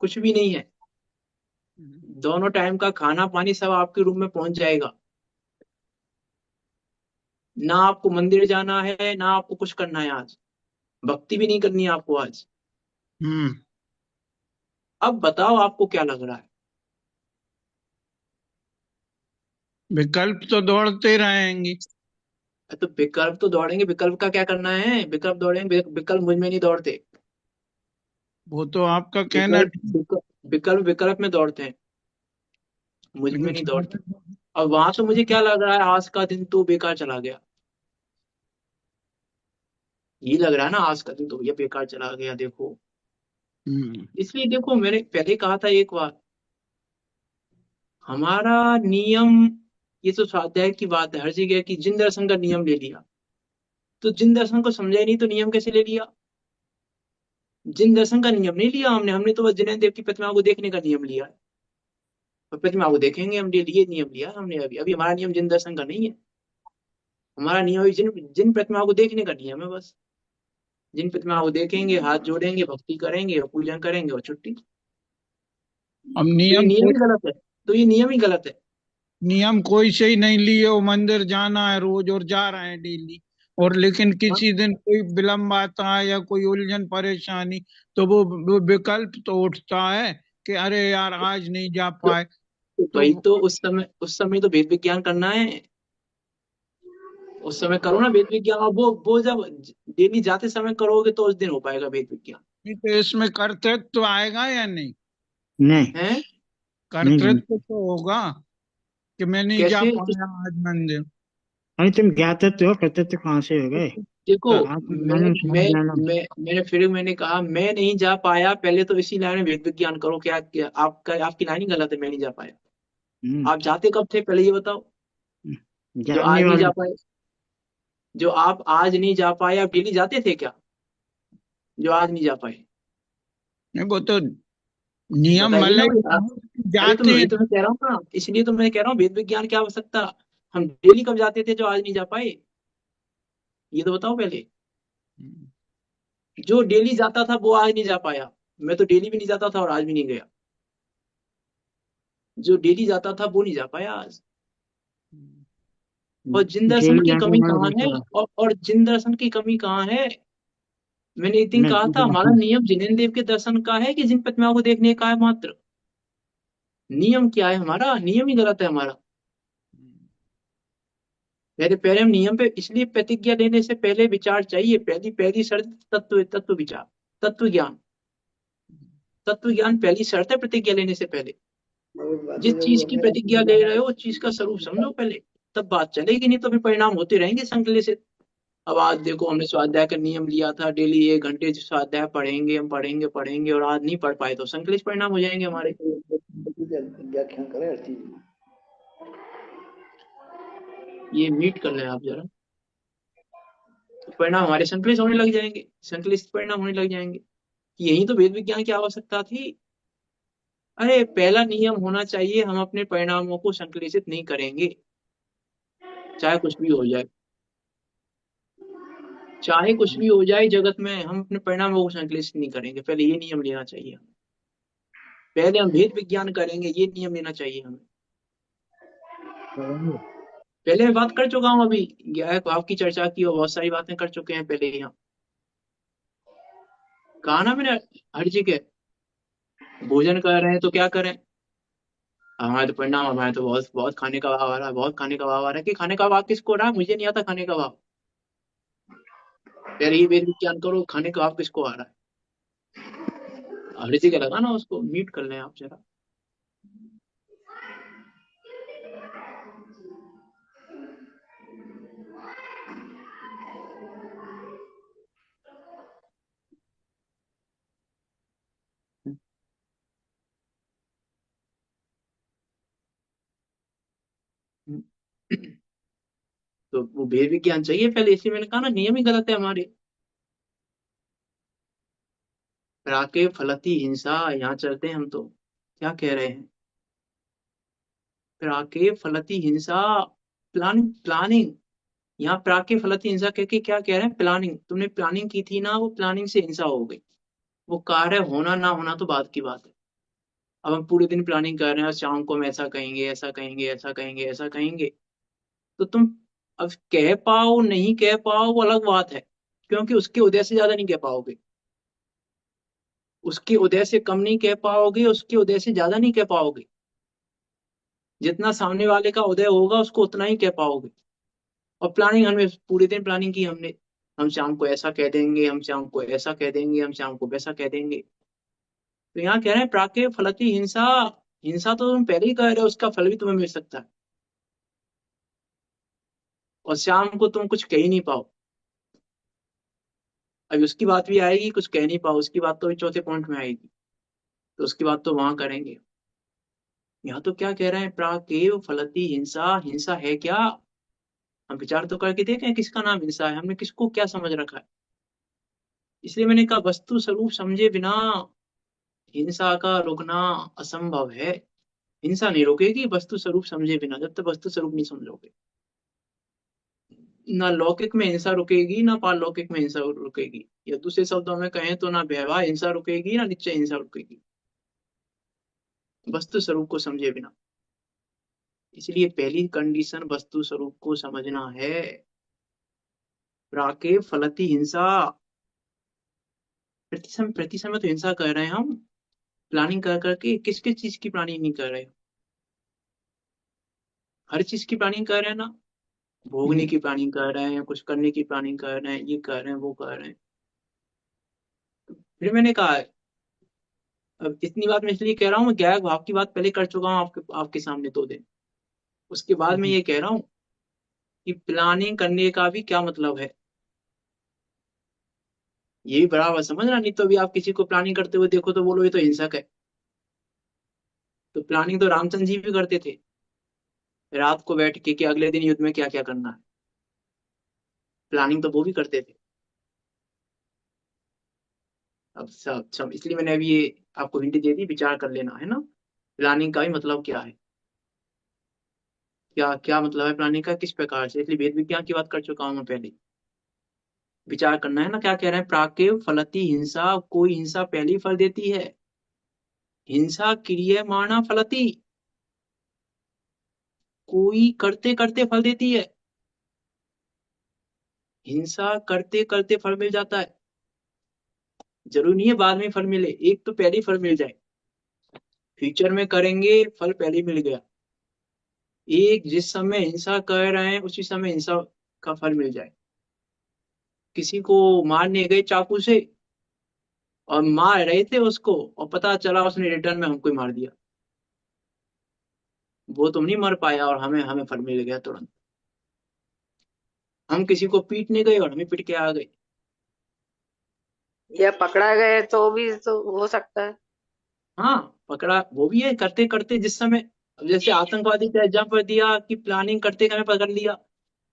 कुछ भी नहीं है। दोनों टाइम का खाना पानी सब आपके रूम में पहुंच जाएगा। ना आपको मंदिर जाना है, ना आपको कुछ करना है आज, भक्ति भी नहीं करनी है आपको आज। हम्म। अब बताओ आपको क्या लग रहा है। विकल्प तो दौड़ते रहेंगे। तो विकल्प तो दौड़ेंगे, विकल्प का क्या करना है, विकल्प दौड़ेंगे, विकल्प मुझ में नहीं दौड़ते। वो तो आपका कहना विकल्प ठीक। विकल्प विकल्प विकल्प में दौड़ते हैं, मुझ में लेकिन नहीं दौड़ते। अब वहां तो मुझे क्या लग रहा है, आज का दिन तो बेकार चला गया, ये लग रहा है ना, आज का दिन तो भैया बेकार चला गया देखो। हम्म। इसलिए देखो, मैंने पहले कहा था एक बार, हमारा नियम, ये तो स्वाध्याय की बात है हर जगह की, जिन दर्शन का नियम ले लिया, तो जिन दर्शन को समझा ही नहीं तो नियम कैसे ले लिया। जिन दर्शन का नियम नहीं लिया हमने, हमने तो बस जिनेन्द्र देव की प्रतिमा को देखने का नियम लिया है, और प्रतिमा को देखेंगे हम डेली, ये नियम लिया हमने। अभी अभी हमारा नियम जिन दर्शन का नहीं है, हमारा नियम अभी जिन जिन प्रतिमा को देखने का नियम है बस। जिन प्रतिमा को देखेंगे, हाथ जोड़ेंगे, भक्ति करेंगे और पूजन करेंगे और छुट्टी। अब तो ये नियम नियम कोई, ही गलत है, तो ये नियम ही गलत है। नियम कोई से ही नहीं लिए, वो मंदिर जाना है रोज और जा रहे हैं डेली। और लेकिन हाँ? किसी दिन कोई विलम्ब आता है या कोई उलझन परेशानी, तो वो विकल्प तो उठता है कि अरे यार आज नहीं जा तो, पाए। तो तो भाई, तो उस समय तो वेद विज्ञान करना है, उस समय करो ना वेद विज्ञान। और वो जब डेली जाते समय करोगे तो उस दिन हो पाएगा वेद विज्ञान। नहीं तो इसमें कर्तृत्व तो आएगा या नहीं? नहीं। है नहीं नहीं। कर्तृत्व तो होगा कि मैं नहीं जा कैसे। पाया आज मंदिर। अरे तुम ज्ञाता तो हो, करते तो कहाँ से हो गए। देखो, तो आपको मैं मालूम समझ मैं जाना। मैंने कहा मैं नहीं जा पाया, पहले तो इसी लाइन में वेद विज्ञान करो। क्या आपका, आपकी लाइन ही गलत है, मैं नहीं जा पाया। हम्म। आप जाते कब थे पहले ये बताओ, जो जानने आज नहीं वाले। जा पाए। जो आप आज नहीं जा पाए, आप डेली जाते थे क्या, जो आज नहीं जा पाए। नहीं वो तो नियम बताइए ना भाई मतलब अरे तो जाते मैं हैं। तो मैं कह रहा हूँ ना, इसलिए तो मैं कह रहा हूँ वेद विज्ञान की आवश्यकता। हम डेली कब जाते थे जो आज नहीं जा पाए, ये तो बताओ पहले। जो डेली जाता था वो आज नहीं जा पाया, मैं तो डेली भी नहीं जाता था और आज भी नहीं गया। जो डेली जाता था वो नहीं जा पाया आज। और जिन दर्शन जेल की जाने कमी वाला कहाँ है, बचा। और जिन दर्शन की कमी कहाँ है। मैंने एक दिन मैं कहा था, हमारा नियम जिनेन्द्र देव के दर्शन का है कि जिन प्रतिमा को देखने का है मात्र। नियम क्या है हमारा? नियम ही गलत है हमारा। पहले पहले हम नियम पे, इसलिए प्रतिज्ञा लेने से पहले विचार चाहिए। पहली पहली शर्त तत्व तत्व विचार, तत्व ज्ञान। तत्व ज्ञान पहली शर्त है प्रतिज्ञा लेने से पहले। जिस चीज की प्रतिज्ञा ले रहे हो उस चीज का स्वरूप समझो पहले, तब बात चलेगी। नहीं तो फिर परिणाम होते रहेंगे संकलित। अब आज देखो, हमने स्वाध्याय का नियम लिया था, डेली 1 घंटे स्वाध्याय पढ़ेंगे, हम पढ़ेंगे पढ़ेंगे, और आज नहीं पढ़ पाए तो संकलित परिणाम हो जाएंगे हमारे। व्याख्या करें हर चीज। ये मीट कर लें आप जरा, तो परिणाम हमारे संकलित होने लग जाएंगे, संकलित परिणाम होने लग जाएंगे। यही तो वेद विज्ञान की आवश्यकता थी। अरे पहला नियम होना चाहिए, हम अपने परिणामों को संकलित नहीं करेंगे, चाहे कुछ भी हो जाए। चाहे कुछ भी हो जाए जगत में, हम अपने परिणामों को संकलित नहीं करेंगे। पहले ये नियम लेना चाहिए हमें। पहले हम भेद विज्ञान करेंगे, ये नियम लेना चाहिए हमें। पहले मैं बात कर चुका हूँ, अभी आपकी चर्चा की और बहुत सारी बातें कर चुके हैं पहले यहाँ। कहा ना मैंने, हर जगह भोजन कर रहे हैं तो क्या करें? हमारे तो परिणाम, हमारे तो बहुत बहुत खाने का भाव आ रहा है, बहुत खाने का भाव आ रहा है। कि खाने का भाव किसको हो रहा है? मुझे नहीं आता खाने का भाव। पहले ये वेद विज्ञान करो, खाने का भाव किसको आ रहा है? हर जगह लगा ना, उसको मीट कर लें आप जरा। तो वो भेद विज्ञान चाहिए पहले, इसलिए मैंने कहा ना नियम ही गलत है हमारे। प्राके फलती हिंसा, यहाँ चलते हैं हम तो। क्या कह रहे हैं? प्राके फलती हिंसा, प्लानिंग प्लानिंग। यहाँ प्राके फलती हिंसा कह के क्या कह रहे हैं? प्लानिंग, तुमने प्लानिंग की थी ना, वो प्लानिंग से हिंसा हो गई। वो कार्य होना ना होना तो बात की बात है। अब हम पूरे दिन प्लानिंग कर रहे हैं, शाम को हम ऐसा कहेंगे, ऐसा कहेंगे, ऐसा कहेंगे, ऐसा कहेंगे। तो तुम अब कह पाओ नहीं कह पाओ वो अलग बात है, क्योंकि उसके उदय से ज्यादा नहीं कह पाओगे। उसके उदय से कम नहीं कह पाओगे, उसके उदय से ज्यादा नहीं कह पाओगे। जितना सामने वाले का उदय होगा उसको उतना ही कह पाओगे। और प्लानिंग, हमने पूरे दिन प्लानिंग की हमने। हम शाम को ऐसा कह देंगे, हम शाम को ऐसा कह देंगे, हम शाम को वैसा कह देंगे। तो यहाँ कह रहे हैं प्राके फलती हिंसा। हिंसा तो तुम पहले ही कह रहे हो, उसका फल भी तुम्हें मिल सकता है। और शाम को तुम कुछ कह ही नहीं पाओ। अभी उसकी बात भी आएगी, कुछ कह नहीं पाओ, उसकी बात तो अभी चौथे पॉइंट में आएगी। तो उसकी बात तो वहां करेंगे। यहाँ तो क्या कह रहे हैं? प्राकेव फलती हिंसा। हिंसा है क्या? हम विचार तो करके देखें किसका नाम हिंसा है, हमने किसको क्या समझ रखा है। इसलिए मैंने कहा वस्तु स्वरूप समझे बिना हिंसा का रुकना असंभव है। हिंसा नहीं रुकेगी वस्तु स्वरूप समझे बिना, जब तक वस्तु स्वरूप नहीं समझोगे। ना लौकिक में हिंसा रुकेगी, ना पारलौकिक में हिंसा रुकेगी। या दूसरे शब्दों में कहें तो ना व्यवहार हिंसा रुकेगी, ना निश्चय हिंसा रुकेगी, वस्तु स्वरूप को समझे बिना। इसलिए पहली कंडीशन वस्तु स्वरूप को समझना है। प्राके फलती हिंसा। प्रति समय तो हिंसा कर रहे हैं हम, प्लानिंग कर करके। किस किस चीज की प्लानिंग नहीं कर रहे? हर चीज की प्लानिंग कर रहे हैं ना। भोगने की प्लानिंग कर रहे हैं, कुछ करने की प्लानिंग कर रहे हैं, ये कर रहे हैं, वो कर रहे हैं। फिर मैंने कहा, अब इतनी बात मैं इसलिए कह रहा हूँ, मैं गैर भाव की बात पहले कर चुका हूँ आपके आपके सामने 2 दिन। उसके बाद मैं ये कह रहा हूँ कि प्लानिंग करने का भी क्या मतलब है, ये भी बराबर समझना। नहीं तो अभी आप किसी को प्लानिंग करते हुए देखो तो बोलो ये तो हिंसक है। तो प्लानिंग तो रामचंद्र जी भी करते थे, रात को बैठ के कि अगले दिन युद्ध में क्या क्या करना है। प्लानिंग तो वो भी करते थे। अब सब सब इसलिए मैंने अभी ये आपको हिंट दे दी, विचार कर लेना है ना। प्लानिंग का भी मतलब क्या है, क्या क्या मतलब है प्लानिंग का, किस प्रकार से। इसलिए वेद विज्ञान की बात कर चुका हूँ मैं पहले। विचार करना है ना, क्या कह रहे हैं? प्राकेव फलती हिंसा, कोई हिंसा पहली फल देती है। हिंसा क्रियमाणा फलती, कोई करते करते फल देती है। हिंसा करते करते फल मिल जाता है। जरूरी नहीं है बाद में फल मिले, एक तो पहले ही फल मिल जाए, फ्यूचर में करेंगे, फल पहले ही मिल गया। एक जिस समय हिंसा कर रहे हैं उसी समय हिंसा का फल मिल जाए। किसी को मारने गए चाकू से और मार रहे थे उसको, और पता चला उसने रिटर्न में हमको ही मार दिया, वो तुम नहीं मर पाया और हमें हमें फल मिल गया तुरंत। हम किसी को पीटने गए और हमें पीट के आ गए। या पकड़ा गए तो भी तो हो सकता है। हाँ, पकड़ा वो भी है। करते करते जिस समय, अब जैसे आतंकवादी का एग्जाम्पल दिया कि प्लानिंग करते समय पकड़ लिया,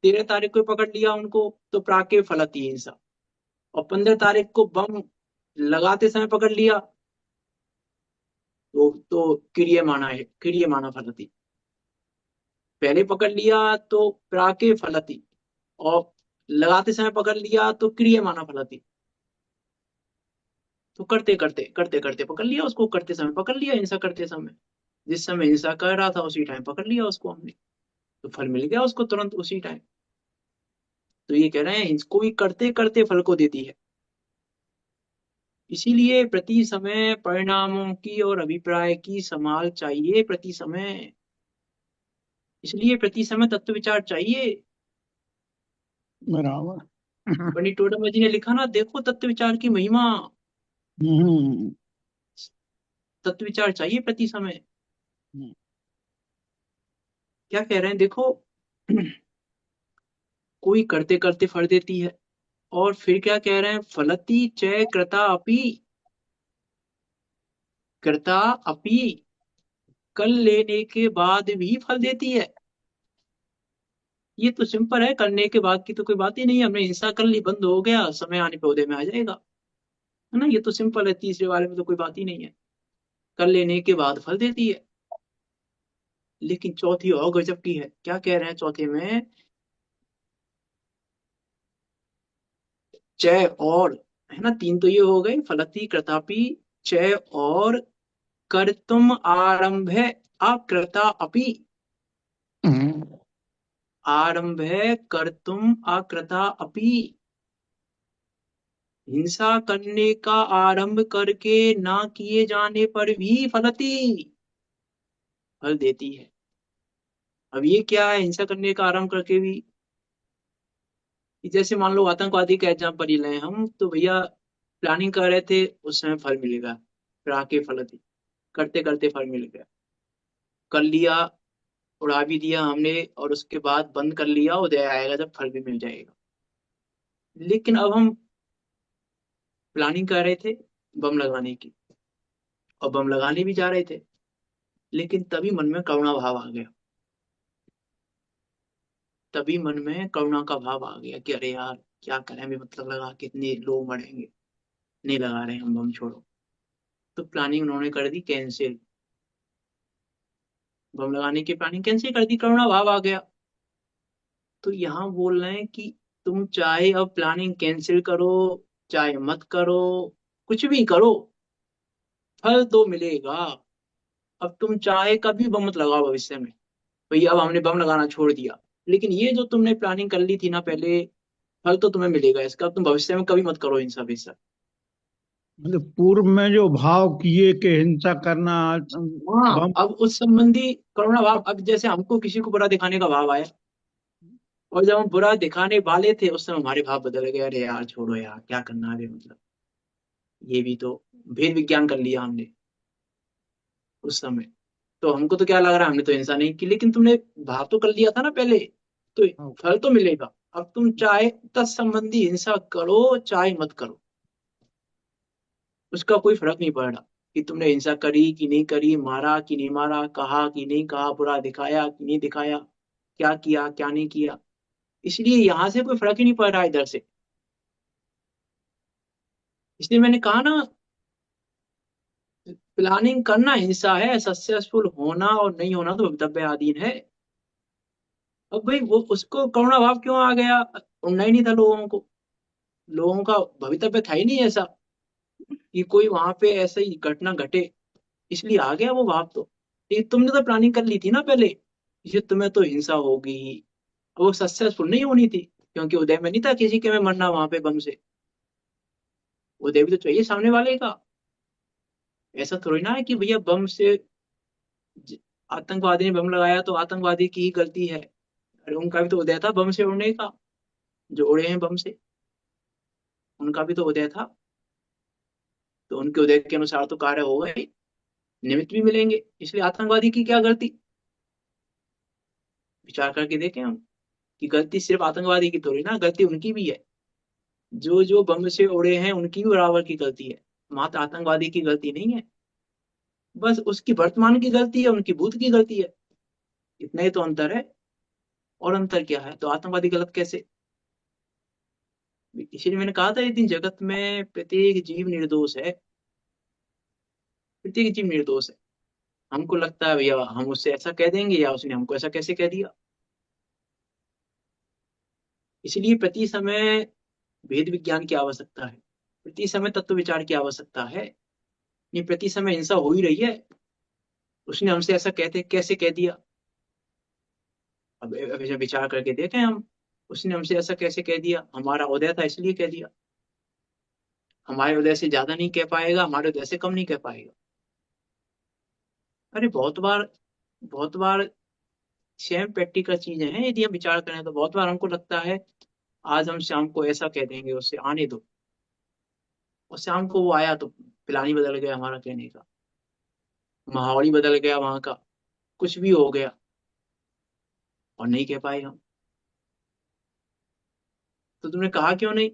13 तारीख को पकड़ लिया उनको तो प्राके फलती हिंसा, और 15 तारीख को बम लगाते समय पकड़ लिया तो क्रियमाणा है, क्रियमाणा फलती। पहले पकड़ लिया तो प्राके फलती, और लगाते समय पकड़ लिया तो क्रियमाणा फलती। तो करते करते करते करते पकड़ लिया उसको, करते समय पकड़ लिया, हिंसा करते समय। जिस समय हिंसा कर रहा था उसी टाइम पकड़ लिया उसको हमने, तो फल मिल गया उसको तुरंत उसी टाइम। तो ये कह रहे हैं इसको भी करते करते फल को देती है। इसीलिए प्रति समय परिणामों की और अभिप्राय की संभाल चाहिए प्रति समय। इसलिए प्रति समय तत्व विचार चाहिए। बराबर। पंडित टोडरमल जी ने लिखा ना, देखो तत्व विचार की महिमा। हम्म, तत्व विचार चाहिए प्रति समय। क्या कह रहे हैं देखो, कोई करते करते फल देती है। और फिर क्या कह रहे हैं, फलती च कृता अपि, कृता अपि, कर लेने के बाद भी फल देती है। ये तो सिंपल है, करने के बाद की तो कोई बात ही नहीं है। हमने हिंसा कर ली, बंद हो गया, समय आने पे उदय में आ जाएगा, है ना। ये तो सिंपल है, तीसरे वाले में तो कोई बात ही नहीं है, कर लेने के बाद फल देती है। लेकिन चौथी और गजब की है। क्या कह रहे हैं चौथे में, च और, है ना, तीन तो ये हो गए, फलती कृतापि, च और, कर्तुम आरंभे अकृता अपि, हम्म, आरंभे कर्तुम अकृता अपि। हिंसा करने का आरंभ करके ना किए जाने पर भी फलती, फल देती है। अब ये क्या है, हिंसा करने का आरंभ करके भी, कि जैसे मान लो आतंकवादी का एग्जाम्पल ही लें हम, तो भैया प्लानिंग कर रहे थे उस समय फल मिलेगा, फिर आके फलती, करते करते फल मिल गया। कर लिया, उड़ा भी दिया हमने, और उसके बाद बंद कर लिया, उदय आएगा जब फल भी मिल जाएगा। लेकिन अब हम प्लानिंग कर रहे थे बम लगाने की, और बम लगाने भी जा रहे थे, लेकिन तभी मन में करुणा भाव आ गया। तभी मन में करुणा का भाव आ गया कि अरे यार क्या करें, हमें मतलब लगा कितने लोग मरेंगे, नहीं लगा रहे हम बम, छोड़ो। तो प्लानिंग उन्होंने कर दी कैंसिल, बम लगाने की प्लानिंग कैंसिल कर दी, करुणा भाव आ गया। तो यहाँ बोल रहे हैं कि तुम चाहे अब प्लानिंग कैंसिल करो, चाहे मत करो, कुछ भी करो, फल तो मिलेगा। अब तुम चाहे कभी बम मत लगाओ भविष्य में, भैया अब हमने बम लगाना छोड़ दिया, लेकिन ये जो तुमने प्लानिंग कर ली थी ना पहले, फल तो तुम्हें मिलेगा इसका। अब तुम भविष्य में कभी मत करो इन सब हिस्सा। मतलब पूर्व में जो भाव किए कि हिंसा करना, हाँ, बम। अब उस संबंधी करुणा भाव, अब जैसे हमको किसी को बुरा दिखाने का भाव आया, और जब हम बुरा दिखाने वाले थे उस समय हमारे भाव बदल गए, अरे यार छोड़ो यार क्या करना है मतलब, ये भी तो भेद विज्ञान कर लिया हमने उस समय। तो हमको तो क्या लग रहा है, हमने तो हिंसा नहीं की, लेकिन तुमने भाव तो कर लिया था ना पहले, तो फल तो मिलेगा। अब तुम चाहे तत्संबंधी हिंसा करो चाहे मत करो, उसका कोई फर्क नहीं पड़ रहा कि तुमने हिंसा करी कि नहीं करी, मारा कि नहीं मारा, कहा कि नहीं कहा, बुरा दिखाया कि नहीं दिखाया, क्या किया क्या नहीं किया। इसलिए यहां से कोई फर्क ही नहीं पड़ रहा इधर से। इसलिए मैंने कहा ना, प्लानिंग करना हिंसा है, सक्सेसफुल होना और नहीं होना तो भवितव्य अधीन है। अब भाई वो उसको करुणा भाव क्यों आ गया, उड़ना ही नहीं था लोगों को, लोगों का भवितव्य था ही नहीं ऐसा कि कोई वहां पे ऐसा ही घटना घटे, इसलिए आ गया वो भाव। तो ये तुमने तो प्लानिंग कर ली थी ना पहले, ये तुम्हें तो हिंसा होगी, वो सक्सेसफुल नहीं होनी थी, क्योंकि उदय में नहीं था किसी के में मरना वहां पे बम से, उदय भी तो चाहिए सामने वाले का। ऐसा थोड़ी ना है कि भैया बम से आतंकवादी ने बम लगाया तो आतंकवादी की ही गलती है। अरे उनका भी तो उदय था बम से उड़ने का, जो उड़े हैं बम से, उनका भी तो उदय था। तो उनके उदय के अनुसार तो कार्य होगा ही, निमित्त भी मिलेंगे। इसलिए आतंकवादी की क्या गलती, विचार करके देखें हम, कि गलती सिर्फ आतंकवादी की थोड़ी ना, गलती उनकी भी है। जो जो बम से उड़े हैं उनकी भी बराबर की गलती है, मात्र आतंकवादी की गलती नहीं है। बस उसकी वर्तमान की गलती है, उनकी भूत की गलती है, इतना ही तो अंतर है। और अंतर क्या है, तो आतंकवादी गलत कैसे। इसीलिए मैंने कहा था एक दिन, जगत में प्रत्येक जीव निर्दोष है, प्रत्येक जीव निर्दोष है। हमको लगता है भैया हम उससे ऐसा कह देंगे, या उसने हमको ऐसा कैसे कह दिया। इसलिए प्रति समय भेद विज्ञान की आवश्यकता है, प्रति समय तत्व विचार की आवश्यकता है। ये प्रति समय हिंसा हो ही रही है, उसने हमसे ऐसा कहते कैसे कह दिया। अब जब विचार करके देखें हम, उसने हमसे ऐसा कैसे कह दिया, हमारा उदय था इसलिए कह दिया। हमारे उदय से ज्यादा नहीं कह पाएगा, हमारे उदय से कम नहीं कह पाएगा। अरे बहुत बार सेम प्रैक्टिकल चीजें हैं, यदि हम विचार करें तो बहुत बार हमको लगता है आज हम शाम को ऐसा कह देंगे उससे आने दो, और शाम को वो आया तो प्लान ही बदल गया हमारा कहने का, माहौल ही बदल गया वहां का, कुछ भी हो गया, और नहीं कह पाए हम। तो तुमने कहा क्यों नहीं,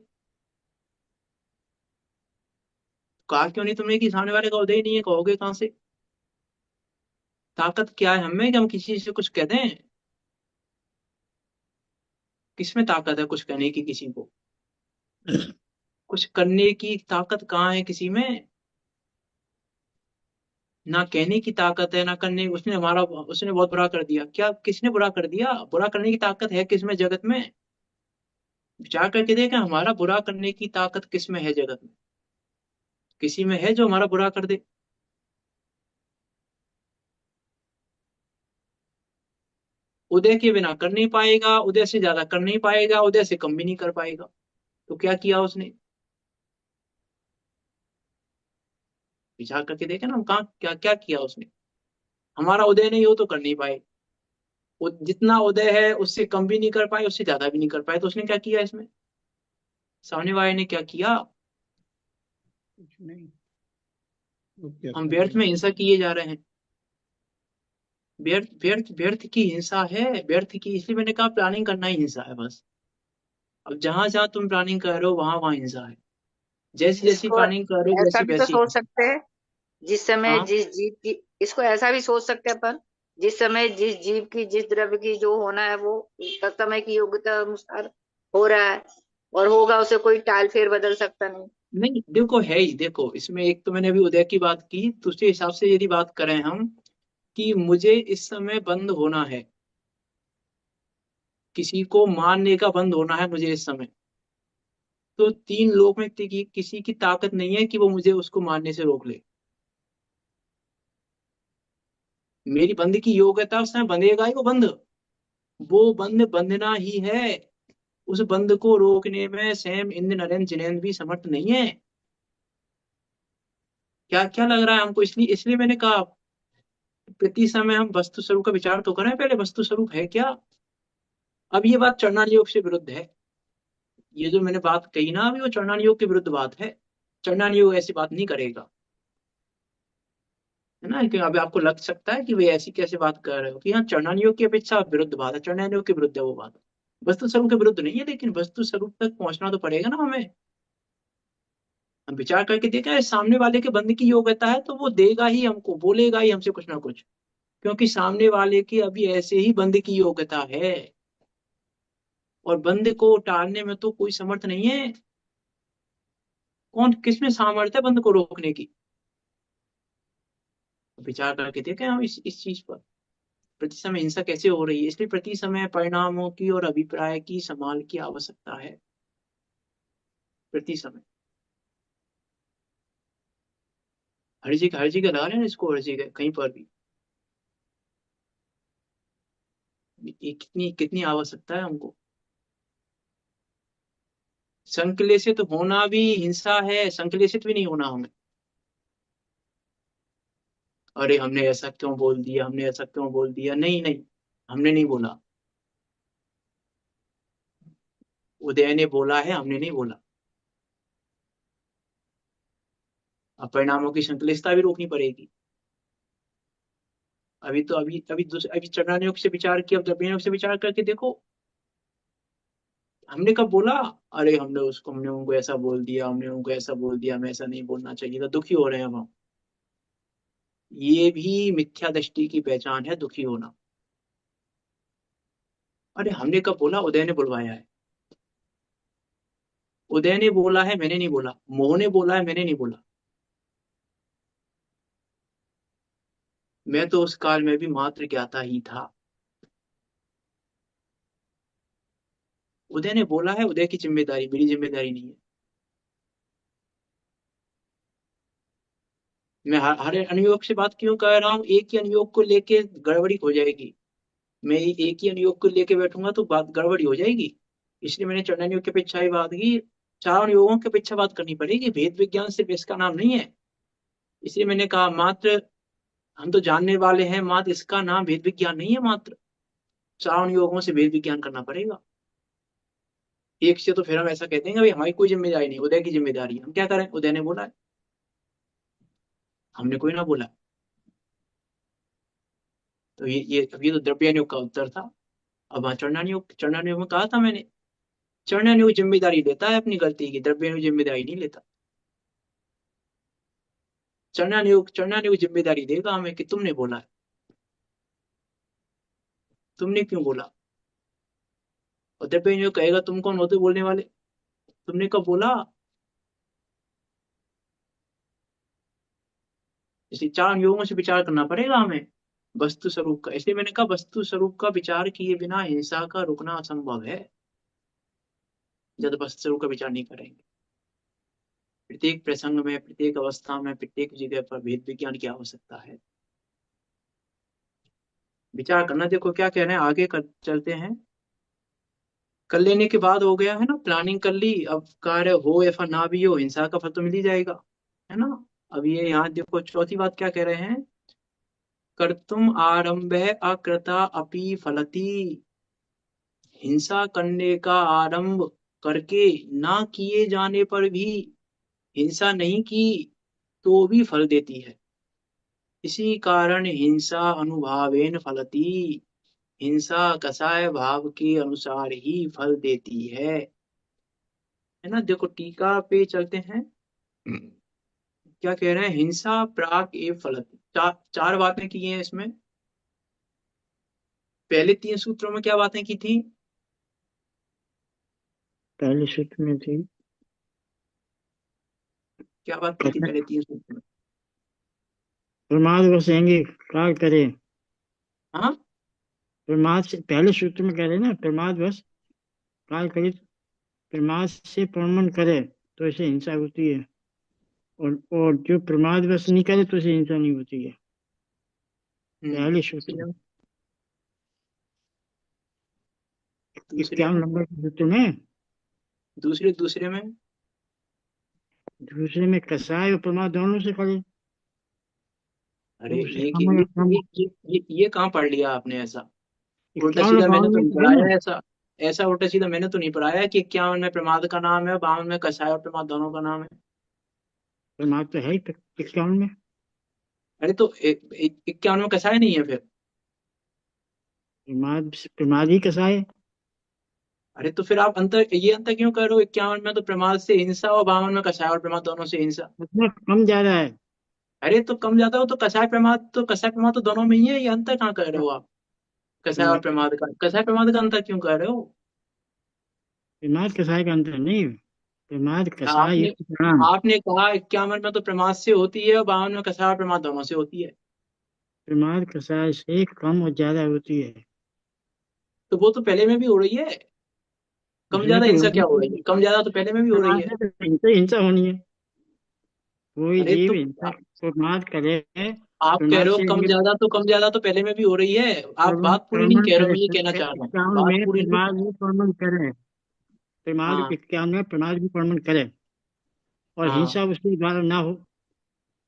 कहा क्यों नहीं तुमने कि सामने वाले का उदय ही नहीं है, कहोगे कहां से। ताकत क्या है हमें कि हम किसी से कुछ कह दें, किसमें ताकत है कुछ कहने की किसी को, कुछ करने की ताकत कहाँ है किसी में। ना कहने की ताकत है ना करने, उसने बहुत बुरा कर दिया, क्या किसने बुरा कर दिया, बुरा करने की ताकत है किसमें जगत में। विचार करके देखें, हमारा बुरा करने की ताकत किसमें है जगत में, किसी में है जो हमारा बुरा कर दे। उदय के बिना कर नहीं पाएगा, उदय से ज्यादा कर नहीं पाएगा, उदय से कम भी नहीं कर पाएगा। तो क्या किया उसने, विचार करके देखें ना हम, कहाँ क्या क्या किया उसने। हमारा उदय नहीं हो तो कर नहीं पाए, जितना उदय है उससे कम भी नहीं कर पाए, उससे ज्यादा भी नहीं कर पाए। तो उसने क्या किया इसमें, सामने वाले ने क्या किया। कुछ नहीं, वो क्या हम कर व्यर्थ रहे में हैं। हिंसा किए जा रहे हैं, व्यर्थ व्यर्थ व्यर्थ की हिंसा है, व्यर्थ की। इसलिए मैंने कहा प्लानिंग करना ही हिंसा है बस। अब जहां जहां तुम प्लानिंग कर रहे हो वहां वहां हिंसा है, जैसी जैसी इसको प्लानिंग कर रहे हो ऐसा वैसी भी तो वैसी सोच हिंसा। सकते हैं, जिस समय हाँ जिस जीव की, इसको ऐसा भी सोच सकते हैं अपन, जिस समय जिस जीव की जिस द्रव्य की जो होना है वो तत्समय की योग्यता अनुसार हो रहा है और होगा, उसे कोई टाल फेर बदल सकता नहीं। नहीं देखो, है ही देखो, इसमें एक तो मैंने अभी उदय की बात की, दूसरे हिसाब से यदि बात करें हम, कि मुझे इस समय बंद होना है, किसी को मारने का बंद होना है मुझे इस समय, तो तीन लोग में किसी की ताकत नहीं है कि वो मुझे उसको मारने से रोक ले। मेरी बंद की योग्यता उस समय बंधेगा ही वो बंद, वो बंद बंधना ही है। उस बंद को रोकने में सैम इंद्र नरेंद्र जिनेन्द्र भी समर्थ नहीं है। क्या क्या लग रहा है हमको, इसलिए इसलिए मैंने कहा प्रति समय हम वस्तु स्वरूप का विचार तो करें, पहले वस्तु स्वरूप है क्या। अब ये बात चरणान योग से विरुद्ध है, ये जो मैंने बात कही ना अभी, वो चरणान योग के विरुद्ध बात है। चरणान योग ऐसी बात नहीं करेगा, है ना। कि अभी आपको लग सकता है कि वे ऐसी कैसे बात कर रहे हो, कि हाँ चरणान योग की अपेक्षा विरुद्ध बात है, चरणान योग के विरुद्ध है वो बात, वस्तु स्वरूप के विरुद्ध नहीं है। लेकिन वस्तु स्वरूप तक पहुंचना तो पड़ेगा ना हमें। हम विचार करके देखा है, सामने वाले के बंद की योग्यता है तो वो देगा ही हमको, बोलेगा ही हमसे कुछ ना कुछ, क्योंकि सामने वाले की अभी ऐसे ही बंद की योग्यता है, और बंद को टालने में तो कोई समर्थ नहीं है। कौन किसमें सामर्थ्य है बंद को रोकने की, विचार करके देखें हम इस चीज पर। प्रति समय हिंसा कैसे हो रही है, इसलिए प्रति समय परिणामों की और अभिप्राय की संभाल की आवश्यकता है, प्रति समय। हर जगह लगा रहे हैं इसको, हर जगह कहीं पर भी ये कितनी कितनी आवश्यकता है हमको। संकलेशित होना भी हिंसा है, संकलेशित भी नहीं होना हमें। अरे हमने ऐसा क्यों बोल दिया, हमने ऐसा क्यों बोल दिया। नहीं नहीं, हमने नहीं बोला, उदय ने बोला है, हमने नहीं बोला। अब परिणामों की संकलितता भी रोकनी पड़ेगी। अभी तो अभी चंद्रान योग से विचार किया, अब द्रव्य योग से विचार करके देखो। हमने कब बोला, अरे हमने उनको ऐसा बोल दिया, हमने उनको ऐसा बोल दिया, हमें ऐसा नहीं बोलना चाहिए था, दुखी हो रहे हैं अब हम। ये भी मिथ्या दृष्टि की पहचान है, दुखी होना। अरे हमने कब बोला, उदय ने बुलवाया है। उदय ने बोला है, मैंने नहीं बोला। मोह ने बोला है, मैंने नहीं बोला। मैं तो उस काल में भी मात्र ज्ञाता ही था। उदय ने बोला है, उदय की जिम्मेदारी, मेरी जिम्मेदारी नहीं है। मैं हर अनुयोग से बात क्यों कर रहा हूँ, एक ही अनुयोग को लेके गड़बड़ी हो जाएगी। मैं एक ही अनुयोग को लेके बैठूंगा तो बात गड़बड़ी हो जाएगी। इसलिए मैंने चरण योग की अपेक्षा ही बात की, चार अनुयोगों की अपेक्षा बात करनी पड़ेगी। भेद विज्ञान सिर्फ इसका नाम नहीं है। इसलिए मैंने कहा मात्र, हम तो जानने वाले हैं, मात्र इसका नाम भेद विज्ञान नहीं है। मात्र चार अनुयोगों से भेद विज्ञान करना पड़ेगा। एक से तो फिर हम ऐसा कहते हैं भाई हमारी कोई जिम्मेदारी नहीं, उदय की जिम्मेदारी है। हम क्या करें, उदय ने बोला है, हमने कोई ना बोला। तो ये तो द्रव्यानुयोग का उत्तर था। अब वहां चरणानुयोग में कहा था मैंने, चरणानुयोग जिम्मेदारी लेता है अपनी गलती की, द्रव्यानुयोग जिम्मेदारी नहीं लेता। चरणानुयोग जिम्मेदारी देगा हमें कि तुमने बोला है, तुमने क्यों बोला। और द्रव्यानुयोग कहेगा तुम कौन होते बोलने वाले, तुमने कब बोला। इसलिए चार अनुयोगों से विचार करना पड़ेगा हमें वस्तु स्वरूप का। इसलिए मैंने कहा वस्तु स्वरूप का विचार किए बिना हिंसा का रुकना असंभव है, जब वस्तु स्वरूप का विचार नहीं करेंगे। प्रत्येक प्रसंग में, प्रत्येक अवस्था में, प्रत्येक जगह पर भेद विज्ञान की आवश्यकता है। विचार करना। देखो क्या कह रहे हैं, आगे चलते हैं। कर लेने के बाद हो गया है ना, प्लानिंग कर ली, अब कार्य हो या फिर ना भी हो, हिंसा का फल तो मिल ही जाएगा, है ना। अब ये यहाँ देखो चौथी बात क्या कह रहे हैं, कर्तुम आरंभे अकृता अपि फलति। हिंसा करने का आरंभ करके ना किए जाने पर भी, हिंसा नहीं की तो भी फल देती है। इसी कारण हिंसा अनुभावेन फलती। हिंसा कसाय भाव के अनुसार ही फल देती है ना। देखो टीका पे चलते हैं। क्या कह रहे हैं, हिंसा प्राक एव फलती। चार बातें की हैं इसमें। पहले तीन सूत्रों में क्या बातें की थी। पहले सूत्र में थी क्या बात की थी पहले तीन सूत्रों में। प्रमाद वसेंगे क्या करे। हाँ, प्रमाद से पहले सूत्र में कह रहे हैं ना, प्रमाद वश काय करे, प्रमाद से प्रमाण करे तो इसे हिंसा होती है। और जो प्रमाद वश नहीं करे तो इसे हिंसा नहीं होती है। पहले सूत्र दूसरे 51 में, नंबर के सूत्र में। दूसरे में। दूसरे में कसाय और प्रमाद दोनों से करे अरे तो उसे ये कम या कम। ये कहाँ पढ़ लिया आपने ऐसा। उल्टा 51 और सीधा मैंने 52 तो में नहीं तो है पढ़ाया ना। है ऐसा। ऐसा उल्टा सीधा मैंने तो नहीं पढ़ाया है कि 51 में प्रमाद का नाम है, 52 में कसाय और प्रमाद दोनों का नाम है। प्रमाद तो है ही 51 में। अरे तो 51 में कसाय नहीं है फिर। प्रमाद ही कसाय है। अरे तो फिर आप अंतर क्यों कर रहे हो, 51 में तो प्रमाद से हिंसा और 52 में कसाय और प्रमाद दोनों से हिंसा। मतलब कम ज्यादा है। अरे तो कम ज्यादा हो तो कसाय प्रमाद तो दोनों में ही है, ये अंतर कहाँ कर रहे हो आप। कसाय और प्रमाद का, कसाय प्रमाद का अंतर क्यों कर रहे हो। प्रमाद कसाय का अंतर नहीं है। प्रमाद कसाय आपने युक्त प्रणाम। आपने कहा 51 में तो प्रमाद से होती है और 52 में कसाय और प्रमाद दोनों से होती है। प्रमाद कसाय से कम और ज्यादा होती है। तो वो तो पहले में भी हो रही है। कम उसमें ज्यादा तो हिंसा होनी क्या हो है। रही है, कम ज्यादा तो पहले में भी हो रही प्रमाद है। से तो हिंसा हिंसा होनी है। कोई अरे जीव तो हिंसा प्रमाद करे। आप कह प्रमाद रहे हो से कम ज्यादा तो पहले में भी हो रही है। आप बात पूरी नहीं प्रमाण कह रहे हो, करे मैं ये कहना चाह रहा हूँ, 51 बात में पूरी नहीं। प्रमाद भी प्रमाण करे। प्रमाद हाँ 51 में प्रमाद भी प्रमाण करे और हाँ हिंसा उसके द्वारा ना हो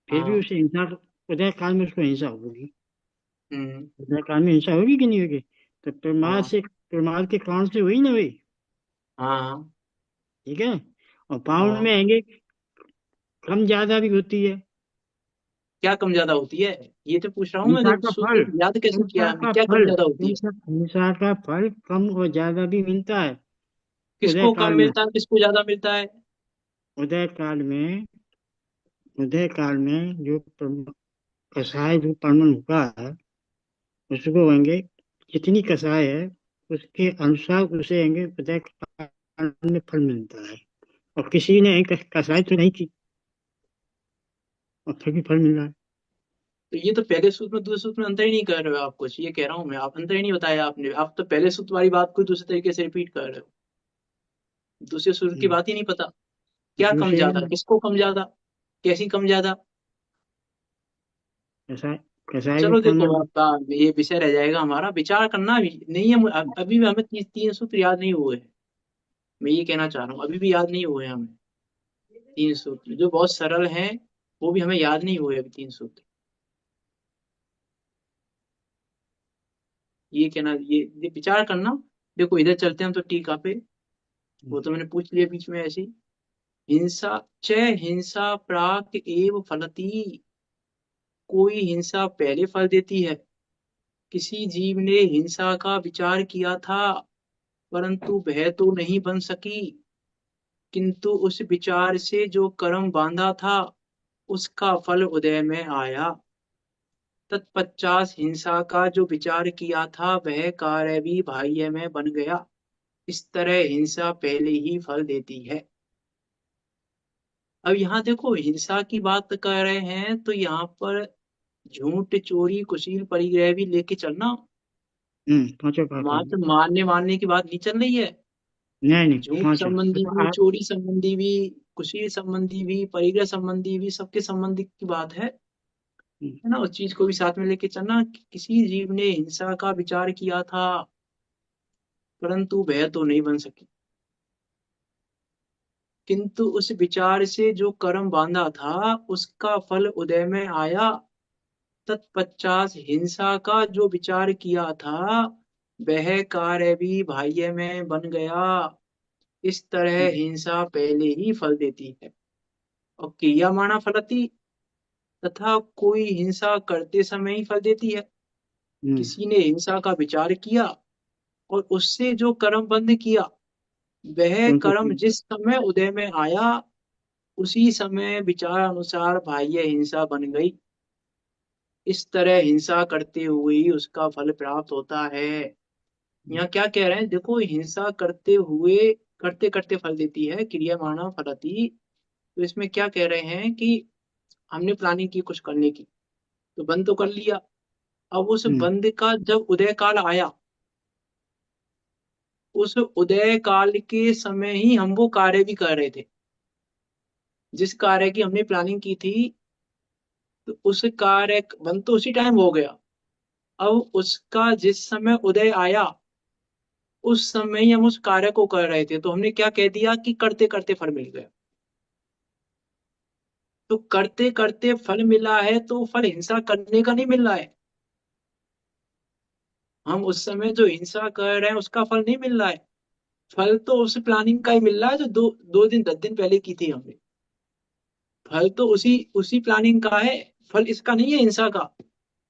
फिर भी हाँ। उसे हिंसा उदय काल में उसको हिंसा होगी। हम्म। उदय काल में हिंसा होगी कि नहीं होगी? तो हाँ प्रमाद के कारण से हुई ना हुई। हाँ हाँ। ठीक है। और पाउंड में हाँ। आएंगे, कम ज्यादा भी होती है। क्या कम ज्यादा होती है? ये तो पूछ रहा हूँ मैं, हिंसा तो का फल, सूत्र याद कैसे किया हिंसा हमने, का क्या कम फल, ज्यादा होती है? हिंसा का फल कम और ज्यादा भी मिलता है उदय किसको कम काल में। मिलता है, किसको ज्यादा मिलता है? उदय काल में, उदय काल में जो कसाय जो परमन हुआ है, उसको होंगे, जितनी कसाय है उसके अनुसार उसे होंगे उदय काल में फल मिलता है। और किसी ने कसाई तो नहीं की, और फिर भी फल मिल रहा है। तो ये तो पहले सूत्र में दूसरे सूत्र में अंतर ही नहीं कर रहे हो आप कुछ, ये कह रहा हूँ मैं, आप अंतर ही नहीं बताया आपने, आप तो पहले सूत्र वाली बात को दूसरे तरीके से रिपीट कर रहे हो, दूसरे सूत्र की हम्म। बात ही नहीं पता। क्या कम दूसरे ज्यादा, किसको कम ज्यादा, कैसी कम ज्यादा? कसाई, कसाई भी चलो देखो परमन। आपका ये विषय रह जाएगा हमारा, विचार करना भी नहीं है अभी भी हमें तीन सूत्र याद नहीं हुए हैं। मैं ये कहना चाह रहा हूँ, अभी भी याद नहीं हुए हैं हमें तीन सूत्र, जो बहुत सरल हैं, वो भी हमें याद नहीं हुए अभी तीन सूत्र। ये कहना, ये विचार करना। देखो इधर चलते हैं हम तो टीका पे, वो तो मैंने पूछ लिया बीच में ऐसे ही। हिंसा च हिंसा प्राक एव फलती, कोई हिंसा पहले फल देती है। किसी जीव ने हिंसा का विचार किया था, परंतु वह तो नहीं बन सकी, किंतु उस विचार से जो कर्म बांधा था उसका फल उदय में आया। तत्पश्चात हिंसा का जो विचार किया था वह कार्य भी बाह्य में बन गया। इस तरह हिंसा पहले ही फल देती है। अब यहाँ देखो हिंसा की बात कर रहे हैं तो यहाँ पर झूठ चोरी कुशील परिग्रह भी लेके चलना, पांचों पाप है। मात्र मारने मारने की बात नहीं चल रही है। नहीं नहीं, झूठ पांचों संबंधी देखो भी, आप। चोरी संबंधी भी, कुशील संबंधी भी, परिग्रह संबंधी भी, सबके संबंधी की बात हम्म, है ना। उस चीज को भी साथ में लेके चलना कि किसी जीव ने हिंसा का विचार किया था, परंतु वह तो नहीं बन सकी, किंतु उस विचार से जो कर्म बांधा था उसका फल उदय में आया। तत्पश्चात हिंसा का जो विचार किया था वह कार्य भी बाह्य में बन गया। इस तरह हिंसा पहले ही फल देती है। और क्रिया माना फलती, तथा कोई हिंसा करते समय ही फल देती है। हम्म, किसी ने हिंसा का विचार किया और उससे जो कर्म बंध किया, वह कौन सा कर्म जिस समय उदय में आया उसी समय विचार अनुसार बाह्य हिंसा बन गई। इस तरह हिंसा करते हुए ही उसका फल प्राप्त होता है। यहाँ क्या कह रहे हैं, देखो हिंसा करते हुए, करते करते फल देती है, क्रिया माना फलती। तो इसमें क्या कह रहे हैं कि हमने प्लानिंग की कुछ करने की, तो बंद तो कर लिया। अब उस हम्म, बंद का जब उदय काल आया, उस उदय काल के समय ही हम वो कार्य भी कर रहे थे जिस कार्य की हमने प्लानिंग की थी। तो उस कार्य बंद तो उसी टाइम हो गया। अब उसका जिस समय उदय आया उस समय ही हम उस कार्य को कर रहे थे, तो हमने क्या कह दिया कि करते करते फल मिल गया। तो करते करते फल मिला है तो फल हिंसा करने का नहीं मिल रहा है। हम उस समय जो हिंसा कर रहे हैं उसका फल नहीं मिल रहा है। फल तो उस प्लानिंग का ही मिल रहा है जो दो दो दिन 10 दिन पहले की थी हमने। फल तो उसी उसी प्लानिंग का है, फल इसका नहीं है हिंसा का।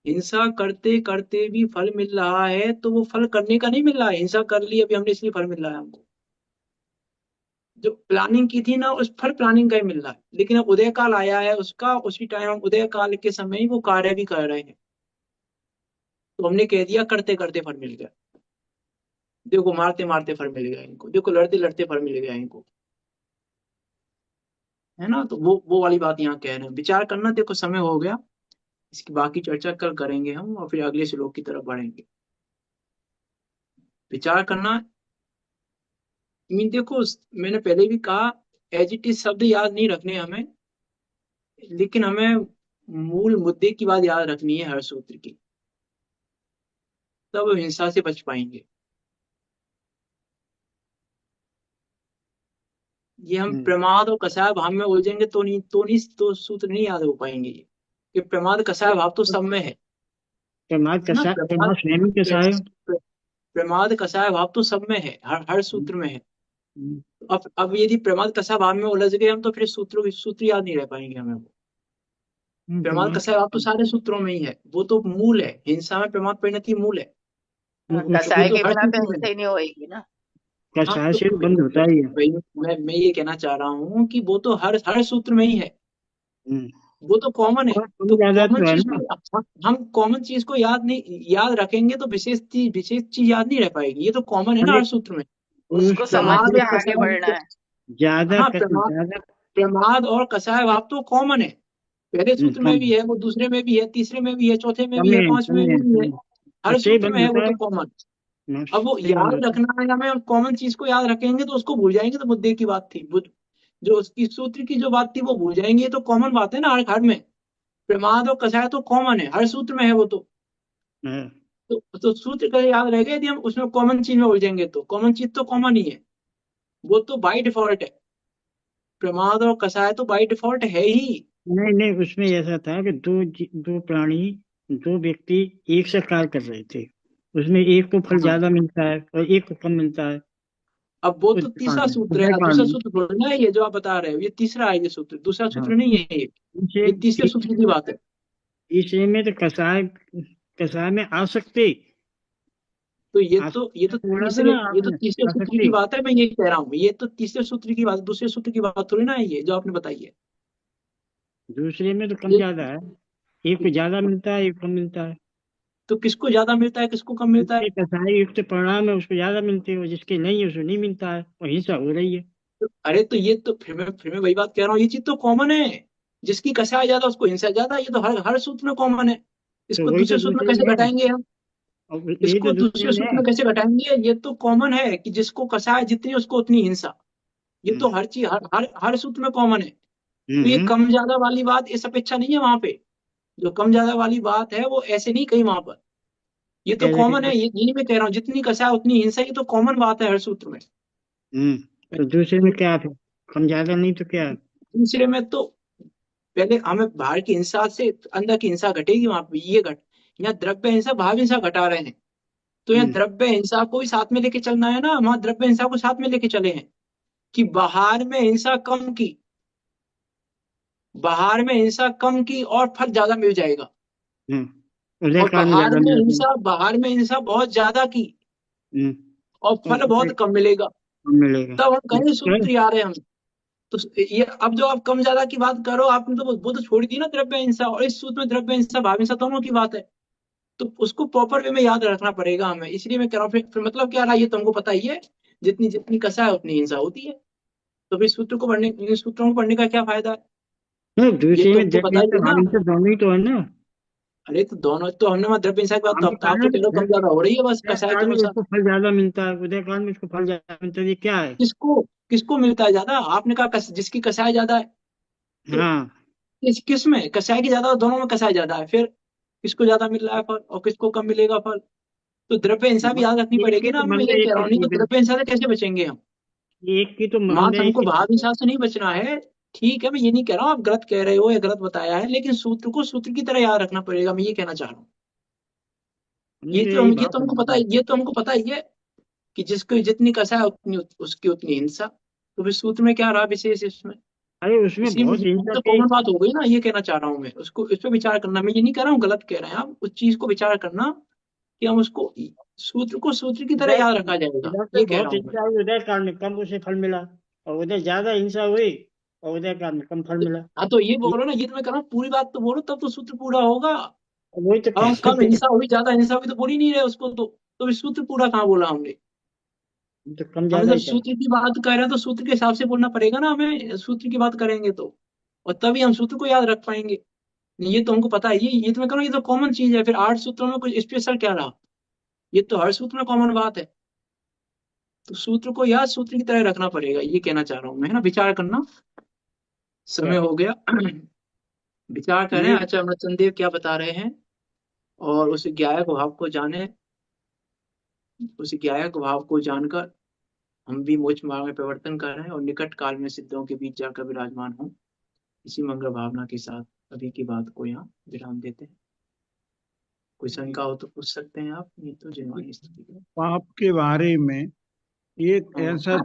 हिंसा करते करते भी फल मिल रहा है तो वो फल करने का नहीं मिल रहा है, हिंसा कर ली अभी हमने इसलिए फल मिल रहा है हमको। जो प्लानिंग की थी ना उस फल प्लानिंग का ही मिल रहा है, लेकिन अब उदय काल आया है उसका, उसी टाइम हम उदय काल के समय ही वो कार्य भी कर रहे हैं। तो हमने कह दिया करते करते फल मिल गया। देखो मारते मारते फल मिल गया इनको, देखो लड़ते लड़ते फल मिल गया इनको, है ना। तो वो वाली बात यहाँ कह रहे हैं, विचार करना। देखो समय हो गया, इसकी बाकी चर्चा कल करेंगे हम और फिर अगले श्लोक की तरफ बढ़ेंगे। विचार करना मीन देखो, मैंने पहले भी कहा, एज इट इज शब्द याद नहीं रखने हमें, लेकिन हमें मूल मुद्दे की बात याद रखनी है हर सूत्र की, तब हिंसा से बच पाएंगे। ये हम हम्म, प्रमाद और कसाय भाव में उलझेंगे तो नहीं, तो सूत्र नहीं याद हो पाएंगे ये। कि प्रमाद कसाय भाव तो सब में है प्रमाद ना। कसाय, प्रमाद स्वयं कसाय। प्रमाद कसाय भाव तो सब में है, हर सूत्र में है। हम्म, अब यदि प्रमाद कसाय भाव में उलझ गए हम तो फिर सूत्र याद नहीं रह पाएंगे हमें वो। प्रमाद प्रमाद कसाय भाव तो सारे सूत्रों में ही है, वो तो मूल है, हिंसा में प्रमाद परिणति मूल है, उस तो ये कसाय तो के हर बिना तो सूत्र में है। हिंसा ही नहीं होएगी ना। हाँ कसाय तो से बंद होता ही है। मैं ये कहना चाह रहा हूँ कि वो तो हर सूत्र में ही है, हम्म, वो तो कॉमन है। और तो कम ज्यादा कॉमन तो है चीज ना। को हम कॉमन चीज को याद रखेंगे तो विशेष चीज याद नहीं रह पाएगी, ये तो कॉमन है ना अरे हर सूत्र में। उस उसको समझ प्रमाद प्रमाद के और आगे कसाय बढ़ना तो, है। ज्यादा हाँ ज्यादा। प्रमाद और कसाय भाव तो कॉमन है, पहले सूत्र में कम भी है, वो दूसरे में भी है, तीसरे में भी है, चौथे में कम भी है, है, पांचवें में भी है, हर उससे ही सूत्र बंद में है, वो होता तो है। कॉमन। अब वो उससे ही बंद याद होता है। रखना है हमें, हम कॉमन चीज को याद रखेंगे तो उसको भूल जाएंगे तो मुद्दे की बात थी। जो उसकी सूत्र की जो बात थी वो भूल जाएंगे, ये तो कॉमन बात है ना हर में। प्रमाद और कसाय तो कॉमन है, हर सूत्र में है वो तो। हाँ, तो सूत्र का याद रहेगा, यदि हम उसमें कॉमन चीज में उलझेंगे तो कॉमन चीज तो कॉमन ही है, वो तो बाई डिफॉल्ट है। प्रमाद और कसाय तो बाई डिफॉल्ट है ही। नहीं नहीं, उसमें ऐसा था कि दो प्राणी, दो व्यक्ति एक से कार्य कर रहे थे, उसमें एक को फल हाँ, ज्यादा मिलता है और एक को कम मिलता है। अब वो तो उदय कांड तीसरा में, सूत्र उदय है, कांड दूसरा में। सूत्र थोड़ा ना है ये जो आप बता रहे हो, ये तीसरा है, ये सूत्र दूसरा हाँ, सूत्र नहीं है ये। तीसरे ये तीसरे सूत्र की बात है। तीसरे में तो कसाय, कसाय में आ सकते, तो आ सकते बोला था ना ये तो आपने, तीसरे आ सूत्र की सकते। बात है, मैं ये कह रहा हूँ, ये तो तीसरे सूत्र की बात, दूसरे सूत्र की बात थोड़ी ना है ये जो आपने बताई है। दूसरे में तो कम ये ज्यादा है, एक को ज्यादा मिलता है, एक कम मिलता है। तो किसको ज्यादा मिलता है, किसको कम मिलता जिसके है? कसाई युक्त परिणाम है उसको ज्यादा मिलते हैं, और जिसके नहीं है उसको नहीं मिलता है, और हिंसा हो रही है। अरे तो ये तो फिर मैं वही बात कह रहा हूँ, ये चीज तो कॉमन है। जिसकी कसाय ज्यादा उसको हिंसा ज्यादा, ये तो हर सूत्र में कॉमन है। तो इसको वही तो दूसरे सूत्र में दूसरे कैसे में है, घटाएंगे हम? और यही तो इसको दूसरे दूसरे में सूत्र है। में कैसे घटाएंगे? ये तो कॉमन है कि जिसको कसाय जितनी उसको उतनी हिंसा। ये हम्म तो हर चीज हर सूत्र में कॉमन है। तो ये हम्म, कम ज्यादा वाली बात इस अपेक्षा नहीं है वहां पे। जो कम ज्यादा वाली बात है वो ऐसे नहीं कही वहां पर। ये तो कैसे कॉमन है, कैसे। ये मैं कह रहा हूँ, जितनी कसाय उतनी हिंसा, ये तो कॉमन बात है हर सूत्र में। तो दूसरे में क्या है, कम ज्यादा नहीं तो क्या है। दूसरे में तो पहले हमें बाहर की हिंसा से अंदर की हिंसा घटेगी वहां पे, ये घट यहाँ द्रव्य हिंसा भाव हिंसा घटा रहे हैं, तो यहाँ हम्म द्रव्य हिंसा को भी साथ में लेके चलना है ना, वहां द्रव्य हिंसा को साथ में लेके चले हैं कि बाहर में हिंसा कम की, बाहर में हिंसा कम की और फल ज्यादा मिल जाएगा। उदय और काल में ज्यादा मिलते हैं। बाहर में हिंसा बहुत ज्यादा की हम्म, और और फल उदय बहुत कम मिलेगा, कम मिलेगा। तब हम कहीं तो सूत्र आ रहे हैं हम। तो ये अब जो आप कम ज्यादा की बात करो, आपने तो वो तो छोड़ दी ना द्रव्य हिंसा, और इस सूत्र में द्रव्य हिंसा भाव हिंसा दोनों की बात है। तो उसको प्रॉपर वे में याद रखना पड़ेगा हमें, इसलिए मैं कह रहा हूँ, फिर मतलब क्या रहा, ये तो हमको पता ही है, जितनी जितनी कसा है उतनी हिंसा होती है। तो फिर इन सूत्रों को पढ़ने का क्या फायदा है? ये दूसरे तो में हमको द्रव्य पता ही हिंसा है ना। भाव हिंसा दोनों ही तो है ना। अरे तो दोनों तो हमने वहां द्रव्य हिंसा की बात, हम तो तो आप कह तो रहे कह रहे हो कम हैं ज्यादा हो रही है बस उदय कसाय के काल में अनुसार। इसको फल ज्यादा मिलता है, उदय काल में इसको फल ज्यादा मिलता है, ये क्या है। किसको किसको मिलता है ज्यादा? आपने कहा जिसकी कसाय ज्यादा है, तो हाँ, किस में कसाय की ज्यादा, दोनों में कसाय ज्यादा है, फिर किसको ज्यादा मिल रहा है फल और किसको कम मिलेगा फल? तो द्रव्य हिंसा भी याद रखनी एक पड़ेगी की ना तो हमें, मैं मान लो ये कह एक रहा की हूँ, नहीं तो ठीक है, द्रव्य हिंसा से कैसे बचेंगे हम? एक की तो मान मात्र लो एक हमको की भाव ठीक है। हिंसा से नहीं बचना है। ठीक है, मैं ये नहीं कह रहा हूँ आप गलत कह रहे हो या गलत बताया है, लेकिन सूत्र को सूत्र की तरह याद रखना पड़ेगा, मैं ये कहना चाह रहा हूँ। हमने तो यही भाव समझा है। ये तो हमको पता ही है कि जिसको जितनी कसा है उतनी उसकी उतनी हिंसा। तो फिर सूत्र में क्या रहा विशेष इसमें? अरे उसमें इसलिए बहुत ये हिंसा तो थी। कॉमन बात हो गई ना, ये कहना चाह रहा हूँ मैं, उसको इस पे विचार करना, मैं ये नहीं कह रहा हूँ गलत कह रहे हैं आप, उस चीज को विचार करना कि हम उसको सूत्र को सूत्र की तरह उदय याद रखा जाएगा, इधर से ये कह रहा बहुत हूँ मैं। हिंसा हुई, उदय काल में कम उसे फल मिला, और उधर ज्यादा हिंसा हुई और उदय काल में कम फल मिला। हाँ तो ये बोलो ना, ये तो मैं कह रहा हूँ, पूरी बात तो बोलो तब तो सूत्र पूरा होगा। वही तो अब हम कहते कम थे। हिंसा हुई ज्यादा हिंसा हुई तो बोल ही नहीं रहे उसको, तो फिर सूत्र पूरा कहाँ बोला हमने? तो कम हम ज्यादा जब ही था। सूत्र की बात कर रहे हैं तो सूत्र के हिसाब से बोलना पड़ेगा ना हमें, सूत्र की बात करेंगे तो, और तभी हम सूत्र को याद रख पाएंगे। ये तो हमको पता है, ये तो मैं कह रहा हूँ, ये तो कॉमन चीज है, फिर 8 सूत्रों में कुछ स्पेशल क्या रहा? ये तो हर सूत्र में कॉमन बात है। तो सूत्र को याद सूत्र की तरह रखना पड़ेगा, ये कहना चाह रहा हूँ मैं, है ना, विचार करना। समय क्या हो गया। विचार करें, नहीं, अच्छा अमृतचंद देव क्या बता रहे हैं, और उस ज्ञायक भाव को जाने, उस ज्ञायक भाव को जानकर हम भी मोक्ष मार्ग में परिवर्तन कर रहे हैं और निकट काल में सिद्धों के बीच जाकर विराजमान हूँ, इसी मंगल भावना के साथ अभी की बात को यहाँ विराम देते हैं। कोई शंका हो तो पूछ सकते हैं आप, नहीं तो जिनवाणी स्तुति करें। पाप के बारे में एक हाँ, ऐसा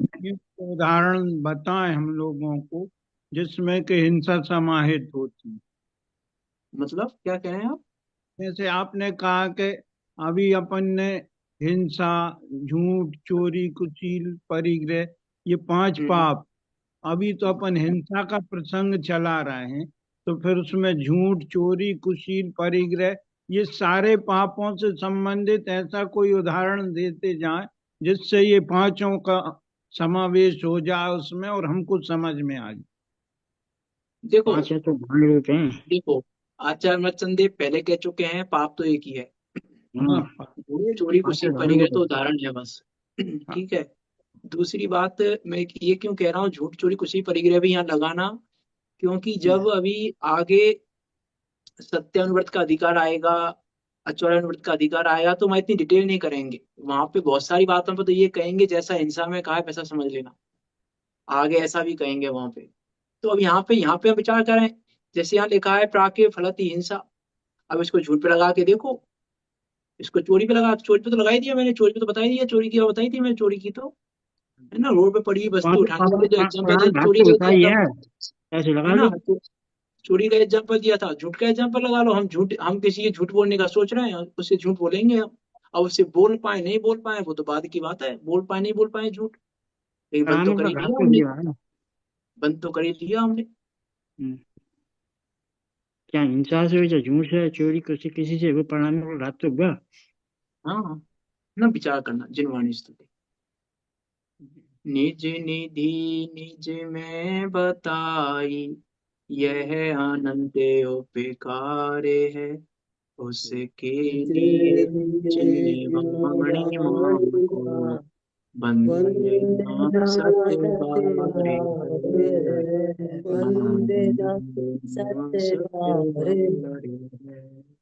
उदाहरण बताएं हम लोगों को जिसमें कि हिंसा समाहित होती। मतलब क्या कह रहे हैं आप? जैसे आपने कहा कि अभी अपन ने हिंसा, झूठ, चोरी, कुचिल, परिग्रह, ये 5 हम्म, पाप। अभी तो अपन हिंसा का प्रसंग चला रहे हैं, तो फिर उसमें झूठ, चोरी, कुशील, परिग्रह, ये सारे पापों से संबंधित ऐसा कोई उदाहरण देते जाएं जिससे ये पांचों का समावेश हो जाए उसमें और हमको समझ में आ जाए। देखो 5 है तो भांड रूप है। देखो, आचार्य मर्चेंदेव पहले कह चुके हैं पाप तो एक ही है। हाँ, हाँ, चोरी पांच कुछ भांड परिग्रह रूप तो है। उदाहरण है बस। हाँ, ठीक है। दूसरी बात, मैं ये क्यों कह रहा हूँ झूठ चोरी कुछ ही परिग्रह भी यहाँ लगाना, क्योंकि जब अभी आगे सत्यानुव्रत का अधिकार आएगा, अचौर्यानुव्रत का अधिकार आएगा, तो हम इतनी डिटेल नहीं करेंगे वहां पे। बहुत सारी बातों पर तो ये कहेंगे जैसा हिंसा में कहा है वैसा समझ लेना, आगे ऐसा भी कहेंगे वहां पे। तो अब यहाँ पे हम विचार करें, जैसे यहाँ लिखा है प्राके फलती हिंसा। अब इसको झूठ पे लगा के देखो, इसको चोरी पे लगा, चोरी पे तो लगा ही दिया मैंने, चोरी पे तो बता ही दिया, चोरी की बात बताई थी मैंने, चोरी की तो है ना, रोड पे पड़ी हुई वस्तु पांच उठाने के लिए जो एग्जाम्पल दिया, प्राण घात चोरी तो का होता ही एग्जाम्पल है, ऐसे है लगा ना, लो। चोरी का एग्जाम्पल दिया था, झूठ का एग्जाम्पल लगा लो। हम किसी के झूठ बोलने का सोच रहे हैं, उससे झूठ बोलेंगे हम। अब उससे बोल पाए नहीं बोल पाए वो तो बाद की बात है, बोल पाए नहीं बोल पाए झूठ, लेकिन बंद तो प्राणों कर का ही घात लिया तो हमने, किया है ना। बंद तो कर ही लिया हमने। हम्म। क्या हिंसा से या झूठ से चोरी किसी से वो प्राणों का घात तो हुआ। हाँ हाँ, ना विचार करना जिनवाणी स्तुति। निज निधि निज में बताई, यह अनंत उपकारे है, उसके लिए जिनवाणी मान को वंदे ना सत बारे है, वंदे वंदे ना सत बारे है।